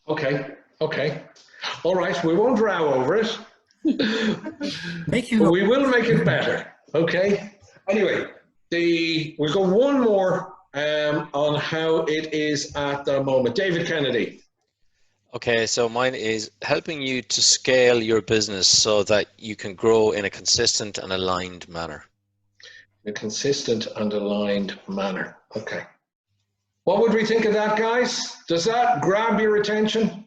Okay. All right, we won't row over it. But we will make it better. Okay. Anyway, we'll go one more on how it is at the moment. David Kennedy. Okay, so mine is helping you to scale your business so that you can grow in a consistent and aligned manner. In a consistent and aligned manner. Okay. What would we think of that, guys? Does that grab your attention?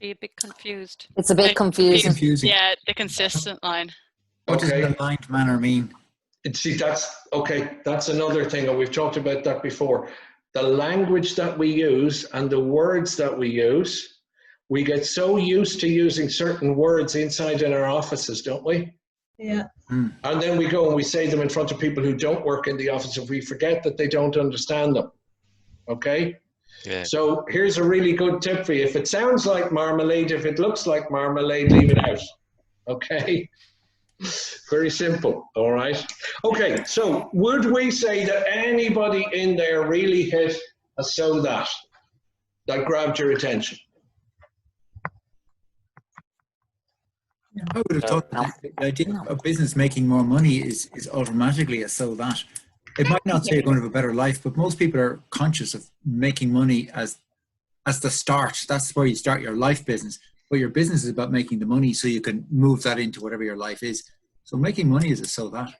Be a bit confused. It's a bit confusing. Yeah, the consistent line. What does an aligned manner mean? See, that's another thing, and we've talked about that before. The language that we use and the words that we use, we get so used to using certain words inside in our offices, don't we? Yeah. And then we go and we say them in front of people who don't work in the office, and we forget that they don't understand them. Okay? Yeah. So here's a really good tip for you. If it sounds like marmalade, if it looks like marmalade, leave it out. Okay? Very simple, all right? Okay, so would we say that anybody in there really hit a so that grabbed your attention? I would have thought that the idea of business making more money is automatically a so that. It might not say you're going to have a better life, but most people are conscious of making money as the start. That's where you start your life business. But your business is about making the money so you can move that into whatever your life is. So making money is a so that.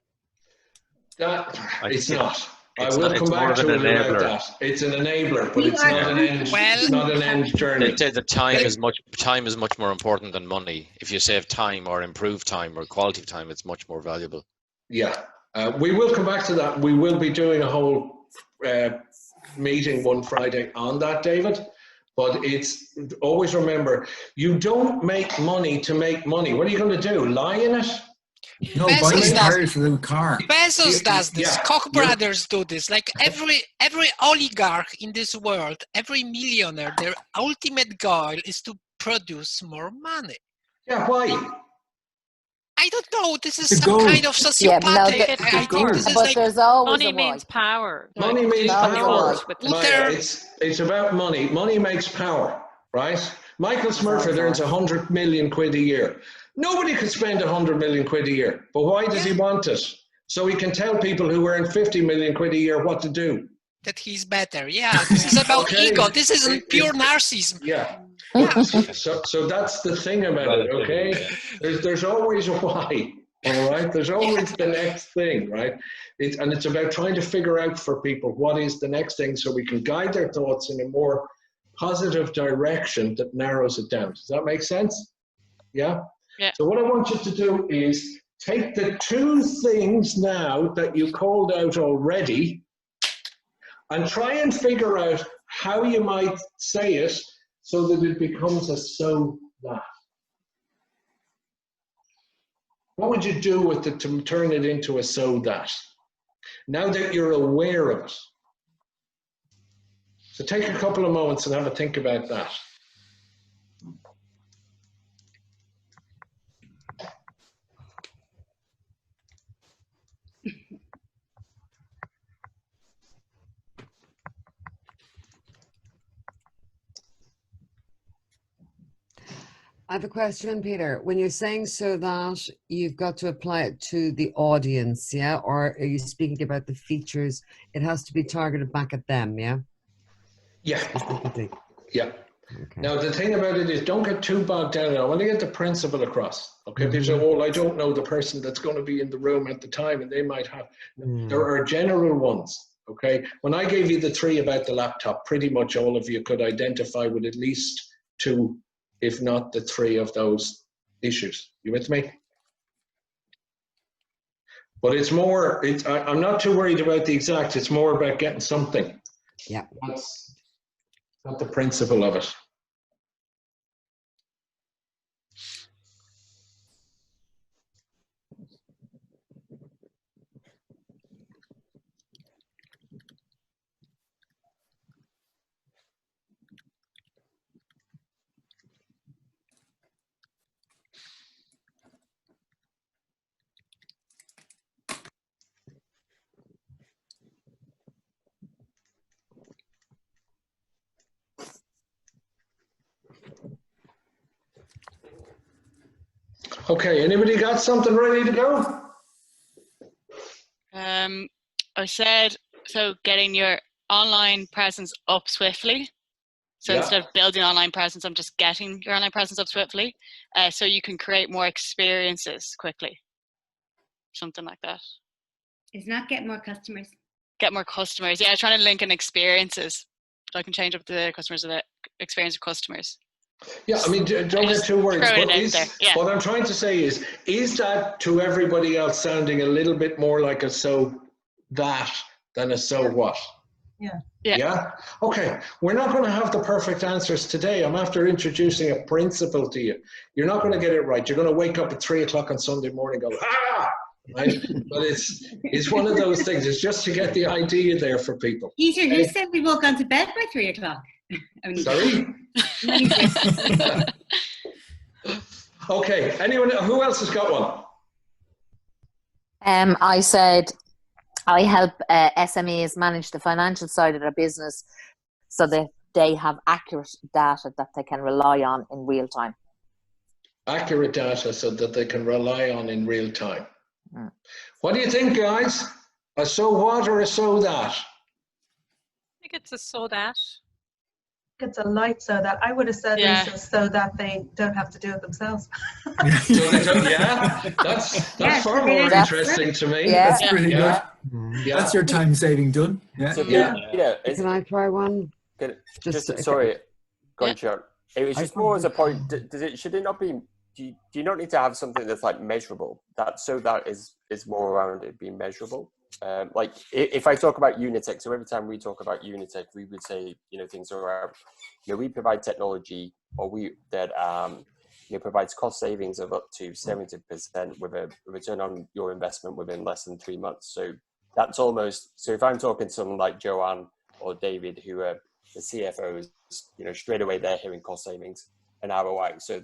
It's not. I will come back to it about that. It's an enabler, but it's not an end. It's not an end journey. The time is much more important than money. If you save time or improve time or quality of time, it's much more valuable. Yeah. We will come back to that. We will be doing a whole meeting one Friday on that, David. But it's always remember, you don't make money to make money. What are you going to do? Lie in it? No, buying cars for the car. Bezos does this. Koch brothers do this. Like every oligarch in this world, every millionaire, their ultimate goal is to produce more money. Yeah, why? I don't know. This is some kind of sociopathic. I think this is but like there's always money a why. means power. Money Like, means what you power. want with the- Maya, it's about money. Money makes power, right? Michael Smurford earns 100 million quid a year. Nobody could spend 100 million quid a year. But why does he want it? So he can tell people who earn 50 million quid a year what to do. that he's better. Yeah, this is about ego. This isn't pure narcissism. Yeah. So that's the thing about it, okay? There's always a why, all right? There's always the next thing, right? And it's about trying to figure out for people what is the next thing so we can guide their thoughts in a more positive direction that narrows it down. Does that make sense? Yeah? Yeah. So what I want you to do is take the two things now that you called out already and try and figure out how you might say it so that it becomes a so that. What would you do with it to turn it into a so that? Now that you're aware of it. So take a couple of moments and have a think about that. I have a question, Peter. When you're saying so that, you've got to apply it to the audience, yeah? Or are you speaking about the features? It has to be targeted back at them, yeah? Yeah. Specifically. Yeah. Okay. Now, the thing about it is don't get too bogged down. I want to get the principle across. Okay. People say, well, I don't know the person that's going to be in the room at the time and they might have. There are general ones. Okay. When I gave you the three about the laptop, pretty much all of you could identify with at least two, if not the three of those issues. You with me? But it's more, I'm not too worried about the exact, it's more about getting something. Yeah. That's not the principle of it. Okay, anybody got something ready to go? I said, so getting your online presence up swiftly. So instead of building online presence, I'm just getting your online presence up swiftly. So you can create more experiences quickly. Something like that. It's not get more customers. Get more customers. Yeah, trying to link in experiences. So I can change up the customers of the experience of customers. Yeah, I mean, don't get too worried. What I'm trying to say is that to everybody else sounding a little bit more like a so that than a so what? Yeah. Yeah? Okay, we're not going to have the perfect answers today. I'm after introducing a principle to you. You're not going to get it right. You're going to wake up at 3 o'clock on Sunday morning and go, ah! Right? But it's one of those things. It's just to get the idea there for people. Peter, who said we've all gone to bed by 3 o'clock? Sorry? Okay, anyone, who else has got one? I said I help SMEs manage the financial side of their business so that they have accurate data that they can rely on in real time. Accurate data so that they can rely on in real time. What do you think, guys? A so what or a so that? I think it's a so that. It's a light so that. I would have said Lisa, so that they don't have to do it themselves. So they don't, that's far more interesting to me. Yeah. That's pretty good. Yeah. That's your time saving done. Yeah. So, Can I try one? Sorry, go on, Sharon. It was just more as a point. Should it not be? Do you not need to have something that's like measurable? That so that is is more around it being measurable. Like if I talk about Unitech, so every time we talk about Unitech, we would say, things are, we provide technology, or that provides cost savings of up to 70% with a return on your investment within less than 3 months. So that's almost, so if I'm talking to someone like Joanne or David, who are the CFOs, straight away they're hearing cost savings and ROI. So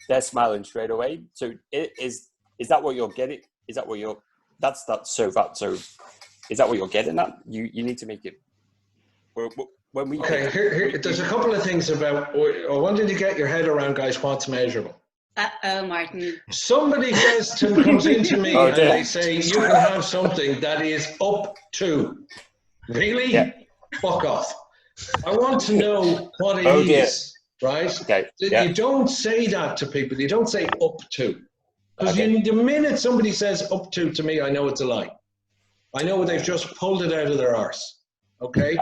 they're smiling straight away. So is that what you're getting? Is that what you're, so is that what you're getting at? You need to make it, when we okay, here, there's a couple of things about, I wanted to get your head around, guys, what's measurable. Uh-oh, Martin. Somebody comes into me and they say, you can have something that is up to. Really? Yeah. Fuck off. I want to know what it is, right? Okay. Yeah. You don't say that to people. You don't say up to. Because the minute somebody says up to me, I know it's a lie. I know they've just pulled it out of their arse. Okay?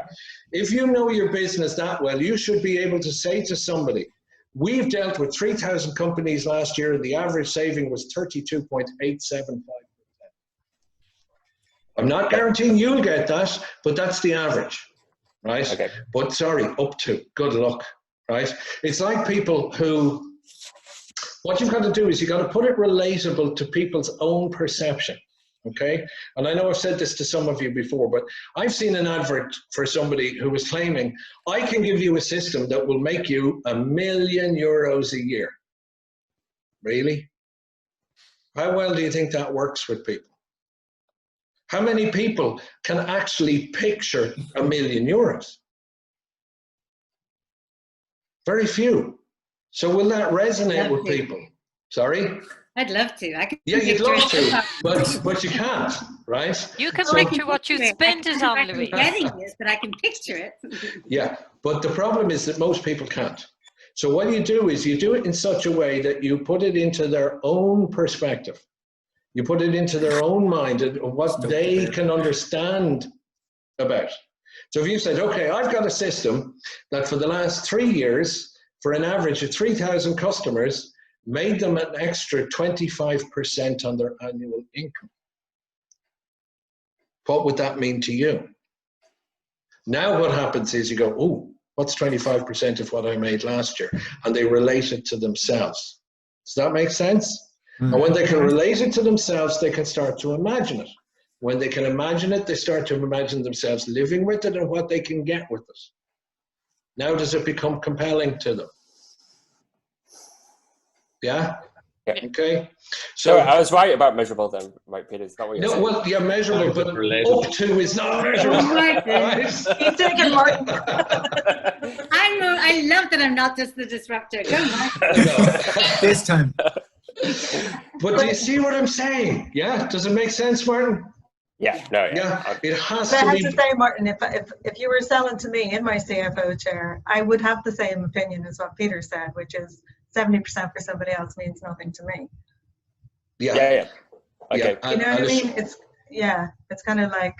If you know your business that well, you should be able to say to somebody, we've dealt with 3,000 companies last year and the average saving was 32.875%. I'm not guaranteeing you'll get that, but that's the average, right? Okay. But sorry, up to, good luck, right? It's like people who, what you've got to do is you've got to put it relatable to people's own perception. Okay, and I know I've said this to some of you before, but I've seen an advert for somebody who was claiming, I can give you a system that will make you €1 million a year. Really? How well do you think that works with people? How many people can actually picture €1 million? Very few. So will that resonate with people? Sorry? I'd love to. I can. Yeah, you'd love to, but you can't, right? You can So- picture what you spend it on, I'm Louise. getting this, but I can picture it. Yeah, but the problem is that most people can't. So what you do is you do it in such a way that you put it into their own perspective. You put it into their own mind and what they can understand about. So if you said, okay, I've got a system that for the last 3 years, for an average of 3,000 customers, made them an extra 25% on their annual income. What would that mean to you? Now what happens is you go, oh, what's 25% of what I made last year? And they relate it to themselves. Does that make sense? And when they can relate it to themselves, they can start to imagine it. When they can imagine it, they start to imagine themselves living with it and what they can get with it. Now does it become compelling to them? Yeah? Okay. So I was right about measurable then, right, Peter? Is that what you're saying? Well, yeah, measurable, but up to is not measurable. Right? Keep taking Martin. I love that I'm not just the disruptor. Go on. This time. But do you see what I'm saying? Yeah? Does it make sense, Martin? Yeah, no, yeah. Yeah, it has But I to have be. to say, Martin, if you were selling to me in my CFO chair, I would have the same opinion as what Peter said, which is 70% for somebody else means nothing to me. Yeah. Okay. You know what I mean? It's kind of like.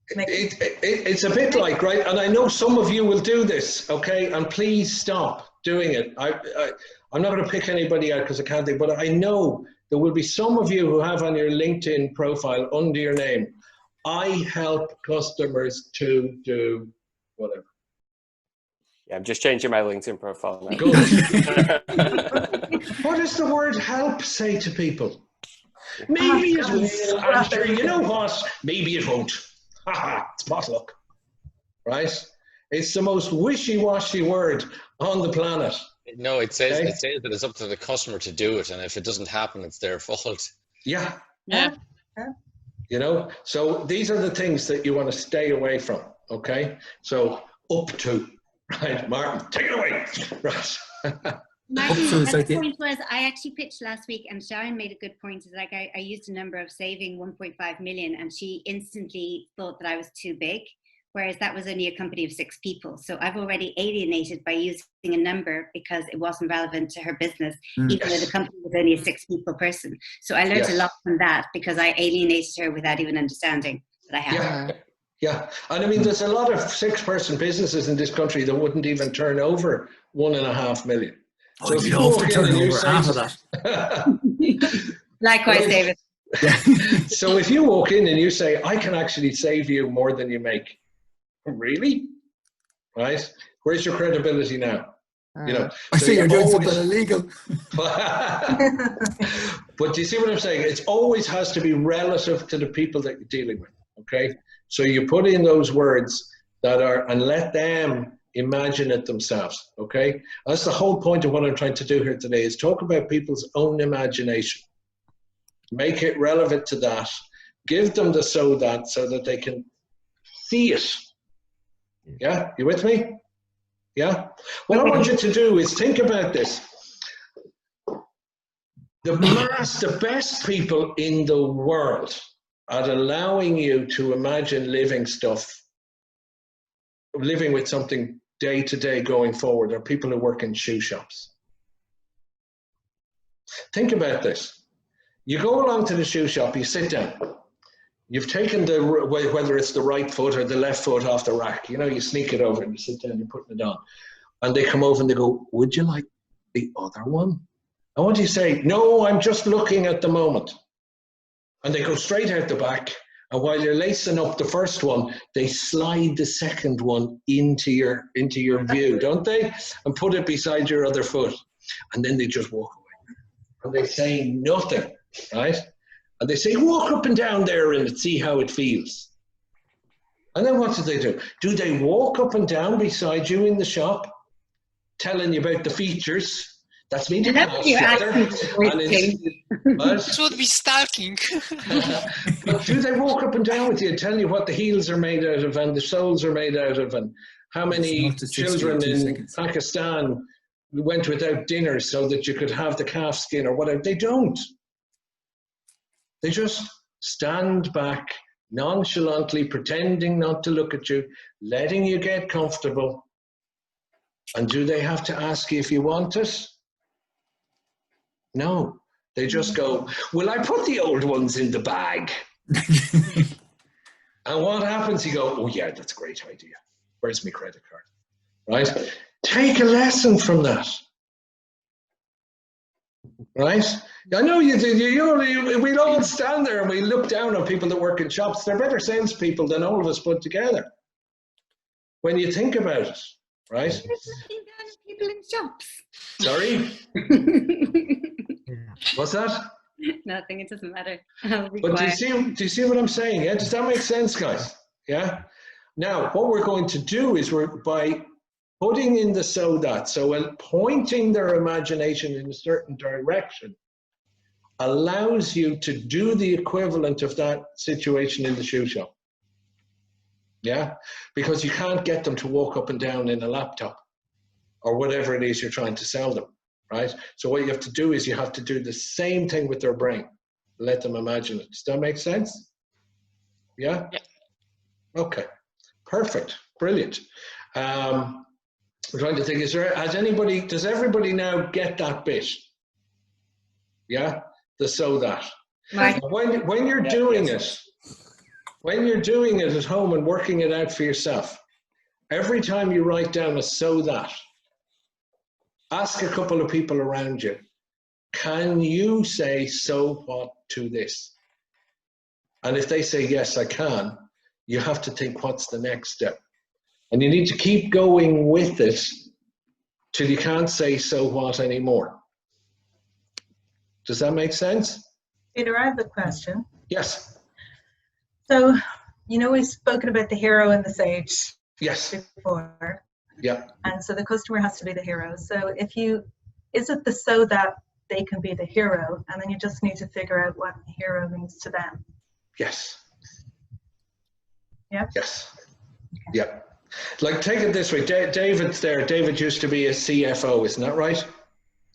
It's a bit like, right? And I know some of you will do this, okay? And please stop doing it. I'm not going to pick anybody out because I can't think, but I know there will be some of you who have on your LinkedIn profile under your name, I help customers to do whatever. Yeah, I'm just changing my LinkedIn profile now. Good. What does the word help say to people? Maybe it will, after, you know what? Maybe it won't. Haha, it's potluck. Right? It's the most wishy-washy word on the planet. No, it says that it's up to the customer to do it, and if it doesn't happen, it's their fault. Yeah. Yeah. You know, so these are the things that you want to stay away from. Okay, so up to, right, Martin, take it away. Right. Martin, the point was, I actually pitched last week, and Sharon made a good point. Is like I used a number of saving 1.5 million, and she instantly thought that I was too big, whereas that was only a company of 6 people. So I've already alienated by using a number because it wasn't relevant to her business, even though the company was only a 6-people person. So I learned a lot from that because I alienated her without even understanding that I had. Yeah, and I mean, there's a lot of 6-person businesses in this country that wouldn't even turn over 1.5 million. So I'd love to turn over half of that. Likewise, David. So if you walk in and you say, I can actually save you more than you make, really? Right? Where's your credibility now? You know, I so see you're doing always, something illegal. But do you see what I'm saying? It always has to be relative to the people that you're dealing with, okay? So you put in those words that are, and let them imagine it themselves, okay? That's the whole point of what I'm trying to do here today, is talk about people's own imagination. Make it relevant to that. Give them the so that they can see it. Yeah, you with me? Yeah? What I want you to do is think about this. The best people in the world at allowing you to imagine living with something day to day going forward are people who work in shoe shops. Think about this. You go along to the shoe shop, you sit down. You've taken whether it's the right foot or the left foot off the rack, you know, you sneak it over and you sit down and you're putting it on. And they come over and they go, would you like the other one? And what do you say? No, I'm just looking at the moment. And they go straight out the back. And while you're lacing up the first one, they slide the second one into your view, don't they? And put it beside your other foot. And then they just walk away. And they say nothing, right? And they say, walk up and down there and see how it feels. And then what do they do? Do they walk up and down beside you in the shop, telling you about the features? That's me. This would be stalking. But do they walk up and down with you and tell you what the heels are made out of and the soles are made out of and how many children in Pakistan went without dinner so that you could have the calf skin or whatever? They don't. They just stand back nonchalantly, pretending not to look at you, letting you get comfortable. And do they have to ask you if you want it? No. They just go, will I put the old ones in the bag? And what happens? You go, oh yeah, that's a great idea. Where's my credit card? Right? Take a lesson from that. Right? I know you do. We'll all stand there and we look down on people that work in shops. They're better salespeople than all of us put together. When you think about it, right? Looking down at people in shops. Sorry? What's that? Nothing. It doesn't matter. But do you see what I'm saying? Yeah. Does that make sense, guys? Yeah. Now, what we're going to do is by putting in the so when pointing their imagination in a certain direction allows you to do the equivalent of that situation in the shoe shop. Yeah, because you can't get them to walk up and down in a laptop or whatever it is you're trying to sell them, right? So what you have to do is you have to do the same thing with their brain. Let them imagine it. Does that make sense? Yeah? Yeah. Okay, perfect, brilliant. We're trying to think, does everybody now get that bit? Yeah, the so that. Right. When you're doing it, when you're doing it at home and working it out for yourself, every time you write down a so that, ask a couple of people around you, can you say so what to this? And if they say, yes, I can, you have to think, what's the next step? And you need to keep going with it till you can't say so what anymore. Does that make sense? Peter, I have a question. Yes. So, we've spoken about the hero and the sage. Yes. Before. Yeah. And so the customer has to be the hero. So is it the so that they can be the hero, and then you just need to figure out what the hero means to them? Yes. Yeah. Yes. Okay. Yeah. Like, take it this way. David's there. David used to be a CFO, isn't that right?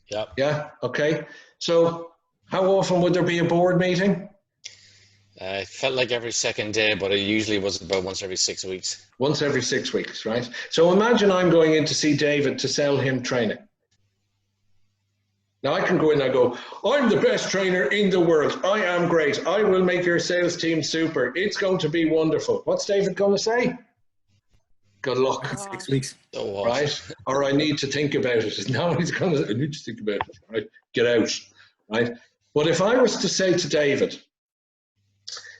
Yeah. Yeah. Okay. So how often would there be a board meeting? It felt like every second day, but it usually was about once every 6 weeks. Once every 6 weeks, right? So imagine I'm going in to see David to sell him training. Now I can go in and go, I'm the best trainer in the world. I am great. I will make your sales team super. It's going to be wonderful. What's David going to say? Good luck. 6 weeks. Oh, right? Or I need to think about it. Now he's going to say, I need to think about it. Right? Get out. Right? But if I was to say to David,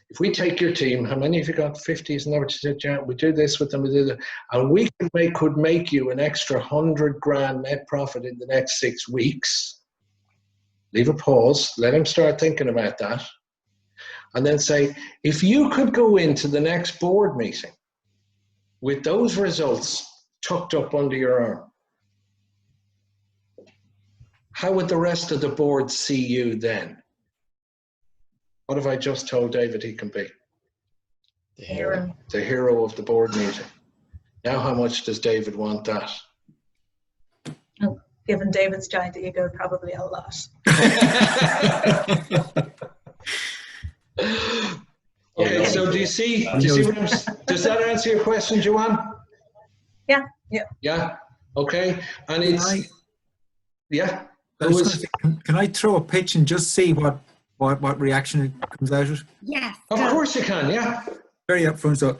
if we take your team, how many have you got? 50, isn't that what you said, Jan? We do this with them, we do that, and we could make you an extra 100 grand net profit in the next 6 weeks. Leave a pause, let him start thinking about that, and then say, if you could go into the next board meeting with those results tucked up under your arm, how would the rest of the board see you then? What have I just told David he can be? The hero. The hero of the board meeting. Now how much does David want that? Oh, given David's giant ego, probably a lot. Okay, so do you see what does that answer your question, Joanne? Yeah. Yeah, okay. And it's, I was gonna say, can I throw a pitch and just see what reaction comes out of it? Yes. Of course you can, yeah. Very upfront. So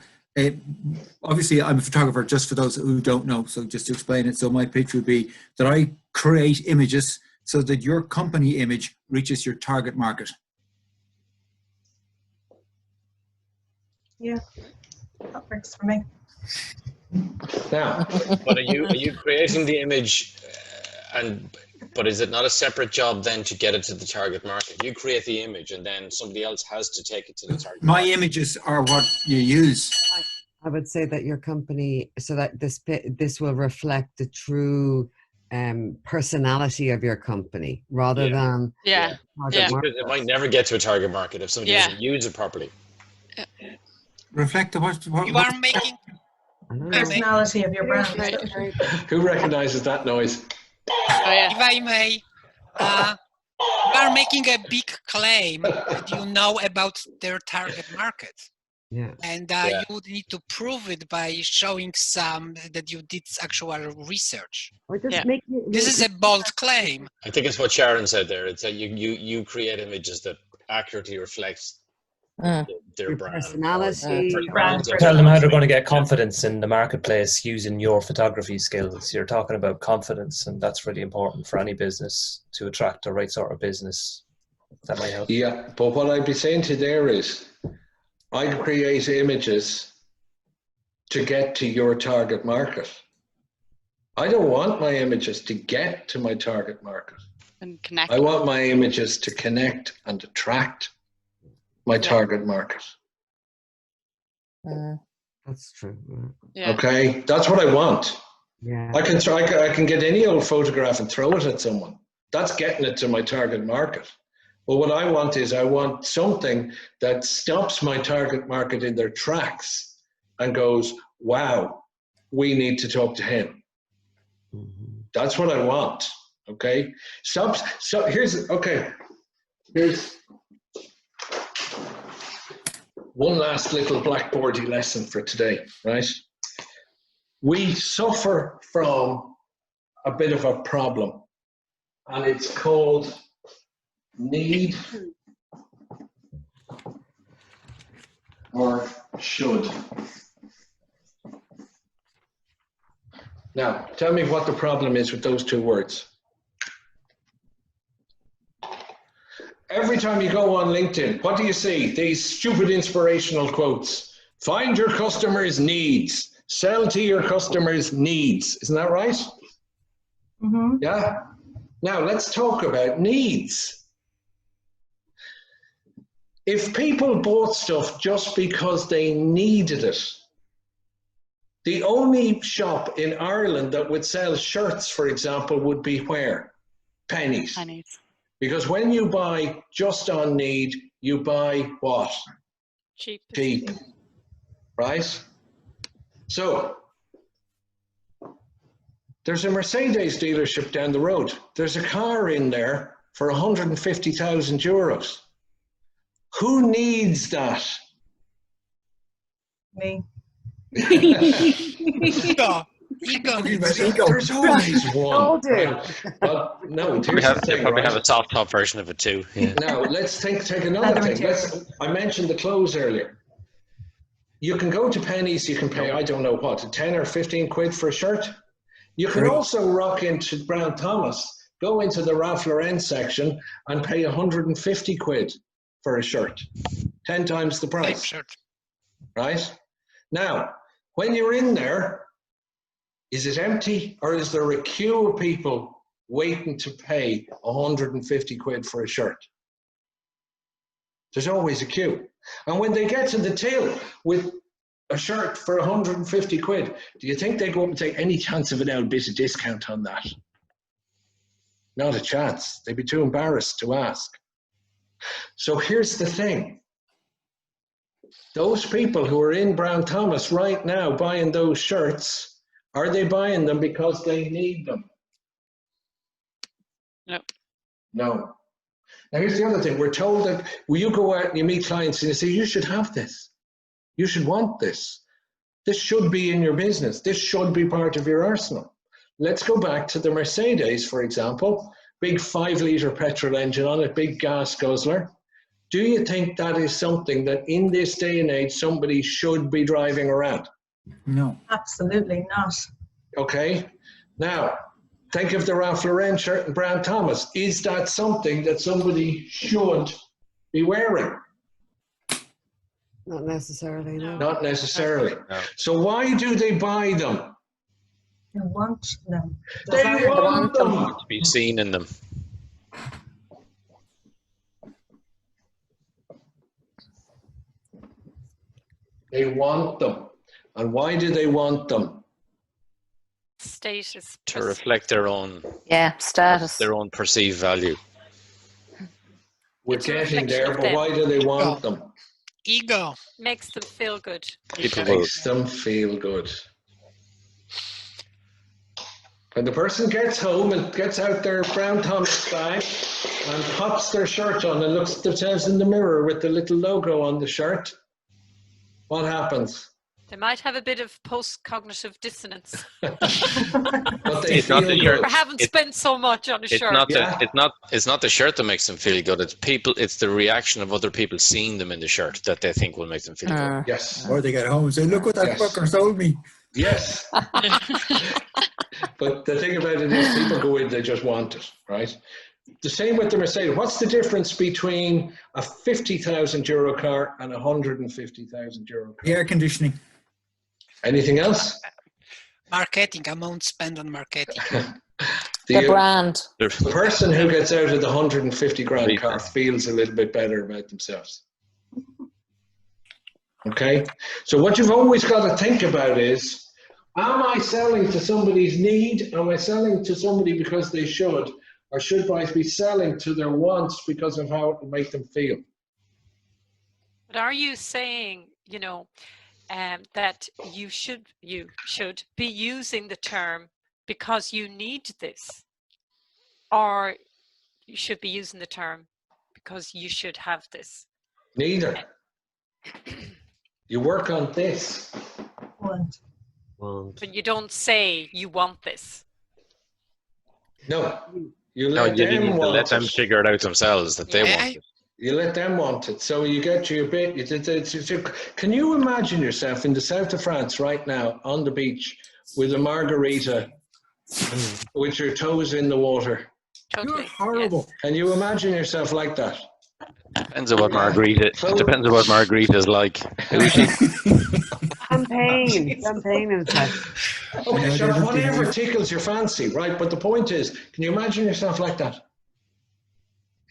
obviously I'm a photographer, just for those who don't know, so just to explain it. So my pitch would be that I create images so that your company image reaches your target market. Yeah, that works for me. Now, but are you creating the image, but is it not a separate job then to get it to the target market? You create the image, and then somebody else has to take it to the target My market. images are what you use. I would say that your company, so that this will reflect the true personality of your company, rather than Yeah. Because it might never get to a target market if somebody doesn't use it properly. Reflect what You are making Personality of your brand. who recognizes that noise? If I may, you are making a big claim that you know about their target market. Yeah. And you would need to prove it by showing that you did actual research. Or just This is a bold claim. I think it's what Sharon said there. It's that you create images that accurately reflect their brand. Personality. Tell them how they're going to get confidence in the marketplace using your photography skills. You're talking about confidence, and that's really important for any business to attract the right sort of business. That might help. Yeah, but what I'd be saying to you there is, I create images to get to your target market. I don't want my images to get to my target market. And connect. I want my images to connect and attract my target market. That's true. Yeah. Okay, that's what I want. Yeah. I can get any old photograph and throw it at someone. That's getting it to my target market. But what I want is, I want something that stops my target market in their tracks and goes, wow, we need to talk to him. That's what I want. Okay. Here's one last little blackboardy lesson for today, right? We suffer from a bit of a problem, and it's called need or should. Now, tell me what the problem is with those two words. Every time you go on LinkedIn, what do you see? These stupid inspirational quotes. Find your customers' needs. Sell to your customers' needs. Isn't that right? Mm-hmm. Yeah? Now, let's talk about needs. If people bought stuff just because they needed it, the only shop in Ireland that would sell shirts, for example, would be where? Pennies. Because when you buy just on need, you buy what? Cheap. Cheap. Right? So, there's a Mercedes dealership down the road. There's a car in there for 150,000 euros. Who needs that? Me. Ego. There's always one. Well, no, They probably have a soft top version of it too. Yeah. Now, let's take another thing. I mentioned the clothes earlier. You can go to Pennies, you can pay, I don't know what, 10 or 15 quid for a shirt. You can also rock into Brown Thomas, go into the Ralph Lauren section and pay 150 quid for a shirt. 10 times the price. Shirt. Right? Now, when you're in there, is it empty or is there a queue of people waiting to pay 150 quid for a shirt? There's always a queue. And when they get to the till with a shirt for 150 quid, do you think they go up and take any chance of an old bit of discount on that? Not a chance. They'd be too embarrassed to ask. So here's the thing. Those people who are in Brown Thomas right now buying those shirts, are they buying them because they need them? No. No. Now here's the other thing. We're told that when you go out and you meet clients and you say, you should have this. You should want this. This should be in your business. This should be part of your arsenal. Let's go back to the Mercedes, for example. Big 5-litre petrol engine on it, big gas guzzler. Do you think that is something that in this day and age somebody should be driving around? No. Absolutely not. Okay. Now, think of the Ralph Lauren shirt and Brown Thomas. Is that something that somebody should be wearing? Not necessarily, no. Not necessarily. No. So why do they buy them? You want them. They want them. To be seen in them. They want them. And why do they want them? Status. To reflect their own status. Their own perceived value. We're It's a getting reflection there, of but them. why do they want them? Ego. Makes them feel good. People will. Makes them feel good. When the person gets home and gets out their Brown Thomas bag and pops their shirt on and looks at themselves in the mirror with the little logo on the shirt, what happens? They might have a bit of post-cognitive dissonance. But they It's not feel the good. shirt. Or haven't spent so much on a It's shirt. not Yeah. it's not the shirt that makes them feel good. It's people. It's the reaction of other people seeing them in the shirt that they think will make them feel good. Yes. Or they get home and say, look what that Yes. fucker sold me. Yes. But the thing about it is people go in, they just want it, right? The same with the Mercedes. What's the difference between a 50,000 euro car and a 150,000 euro car? The air conditioning. Anything else? Marketing, amount spent on marketing. The brand. The person who gets out of the 150 grand car feels a little bit better about themselves. Okay? So what you've always got to think about is, am I selling to somebody's need? Am I selling to somebody because they should? Or should I be selling to their wants because of how it will make them feel? But are you saying, that you should be using the term because you need this, or you should be using the term because you should have this? Neither. You work on this. But you don't say you want this. No. You No, let you them need to want let them it. figure it out themselves that they want it. You let them want it. So you get your bit. Can you imagine yourself in the south of France right now on the beach with a margarita with your toes in the water? Totally. You're horrible. Can you imagine yourself like that? Depends on what Margarita. Depends on what Margarita's like. Who's she? Champagne in fact. Okay, so whatever tickles your fancy, right? But the point is, can you imagine yourself like that?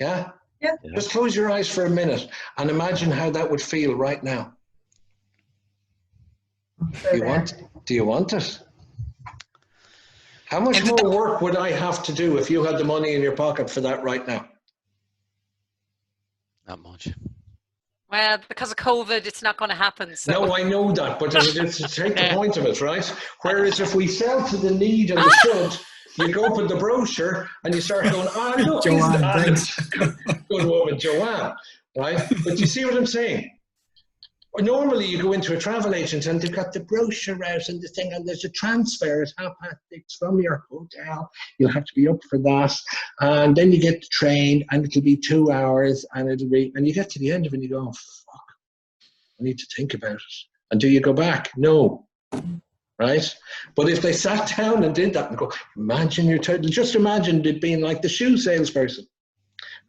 Yeah? Yeah. Just close your eyes for a minute and imagine how that would feel right now. Do you want it? How much more work would I have to do if you had the money in your pocket for that right now? Not much. Well, because of COVID, it's not going to happen. So. No, I know that, but it's to take the point of it, right? Whereas if we sell to the need and the should, you go up with the brochure and you start going, look, Joanne, thanks. Good woman, Joanne, right? But you see what I'm saying? Normally you go into a travel agent and they've got the brochure out and the thing, and there's a transfer at 6:30 from your hotel. You'll have to be up for that. And then you get the train and it'll be 2 hours and you get to the end of it and you go, oh, fuck, I need to think about it. And do you go back? No. Right? But if they sat down and did that and go, just imagine it being like the shoe salesperson.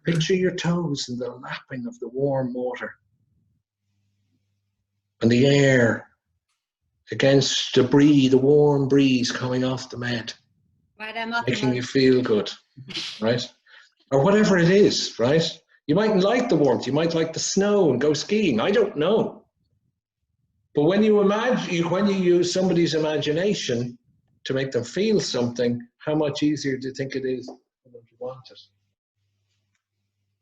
Picture your toes and the lapping of the warm water and the air against the warm breeze coming off the mat, Right, I'm off making you feel good, right? Or whatever it is, right? You mightn't like the warmth. You might like the snow and go skiing. I don't know. But when you use somebody's imagination to make them feel something, how much easier do you think it is for them to want it?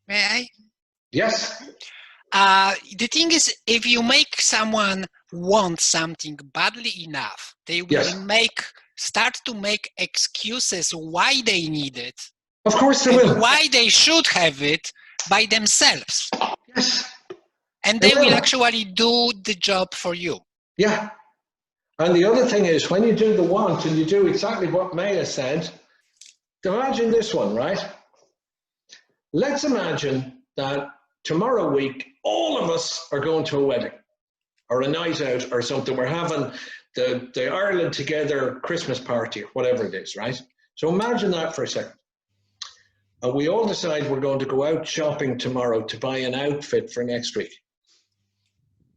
May I? Yes. The thing is, if you make someone want something badly enough, they will start to make excuses why they need it. Of course they will. Why they should have it by themselves. Yes. And they will actually do the job for you. Yeah. And the other thing is, when you do the want and you do exactly what Maya said, imagine this one, right? Let's imagine that tomorrow week, all of us are going to a wedding or a night out or something. We're having the Ireland Together Christmas party or whatever it is, right? So imagine that for a second. And we all decide we're going to go out shopping tomorrow to buy an outfit for next week.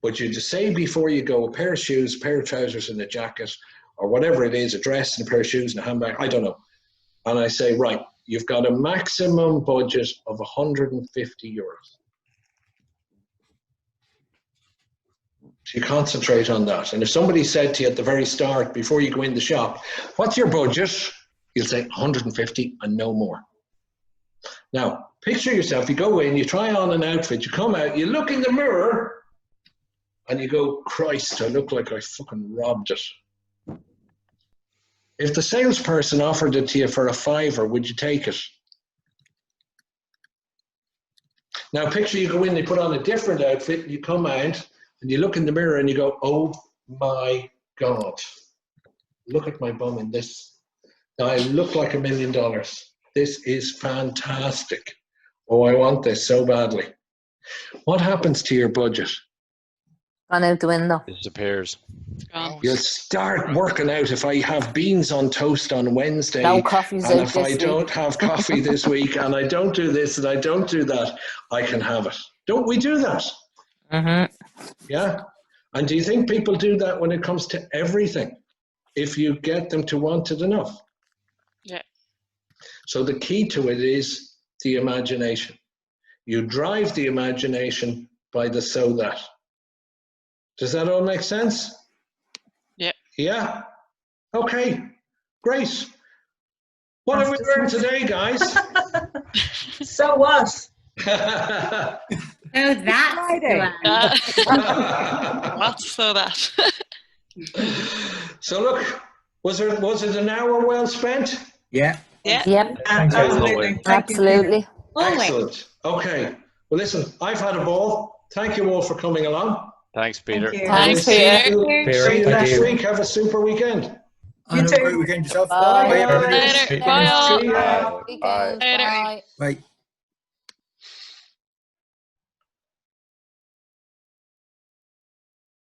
But you just say before you go, a pair of shoes, a pair of trousers and a jacket, or whatever it is, a dress and a pair of shoes and a handbag, I don't know. And I say, right, you've got a maximum budget of 150 euros. So you concentrate on that. And if somebody said to you at the very start, before you go in the shop, what's your budget? You'll say 150 and no more. Now, picture yourself, you go in, you try on an outfit, you come out, you look in the mirror, and you go, Christ, I look like I fucking robbed it. If the salesperson offered it to you for a £5, would you take it? Now, picture you go in, they put on a different outfit, you come out, and you look in the mirror and you go, oh my God, look at my bum in this. Now, I look like $1 million. This is fantastic. Oh, I want this so badly. What happens to your budget? Gone out the window. Disappears. You'll start working out, if I have beans on toast on Wednesday, No coffees and out if this I week. don't have coffee this week, and I don't do this and I don't do that, I can have it. Don't we do that? Mm-hmm. Yeah. And do you think people do that when it comes to everything? If you get them to want it enough. Yeah. So the key to it is the imagination. You drive the imagination by the so that. Does that all make sense? Yeah. Yeah? Okay, great. What have we learned today, guys? So what? So that's What's so that? So look, was it an hour well spent? Yeah. Yeah. Yep. Absolutely. Absolutely. Excellent. Okay. Well, listen, I've had a ball. Thank you all for coming along. Thanks, Peter. Thank you. Thanks, See Peter. you, see you next week. Have a super weekend. Have a great weekend yourself. Bye. everybody. Later. Bye all. See ya. Weekend. Later. Bye. Bye.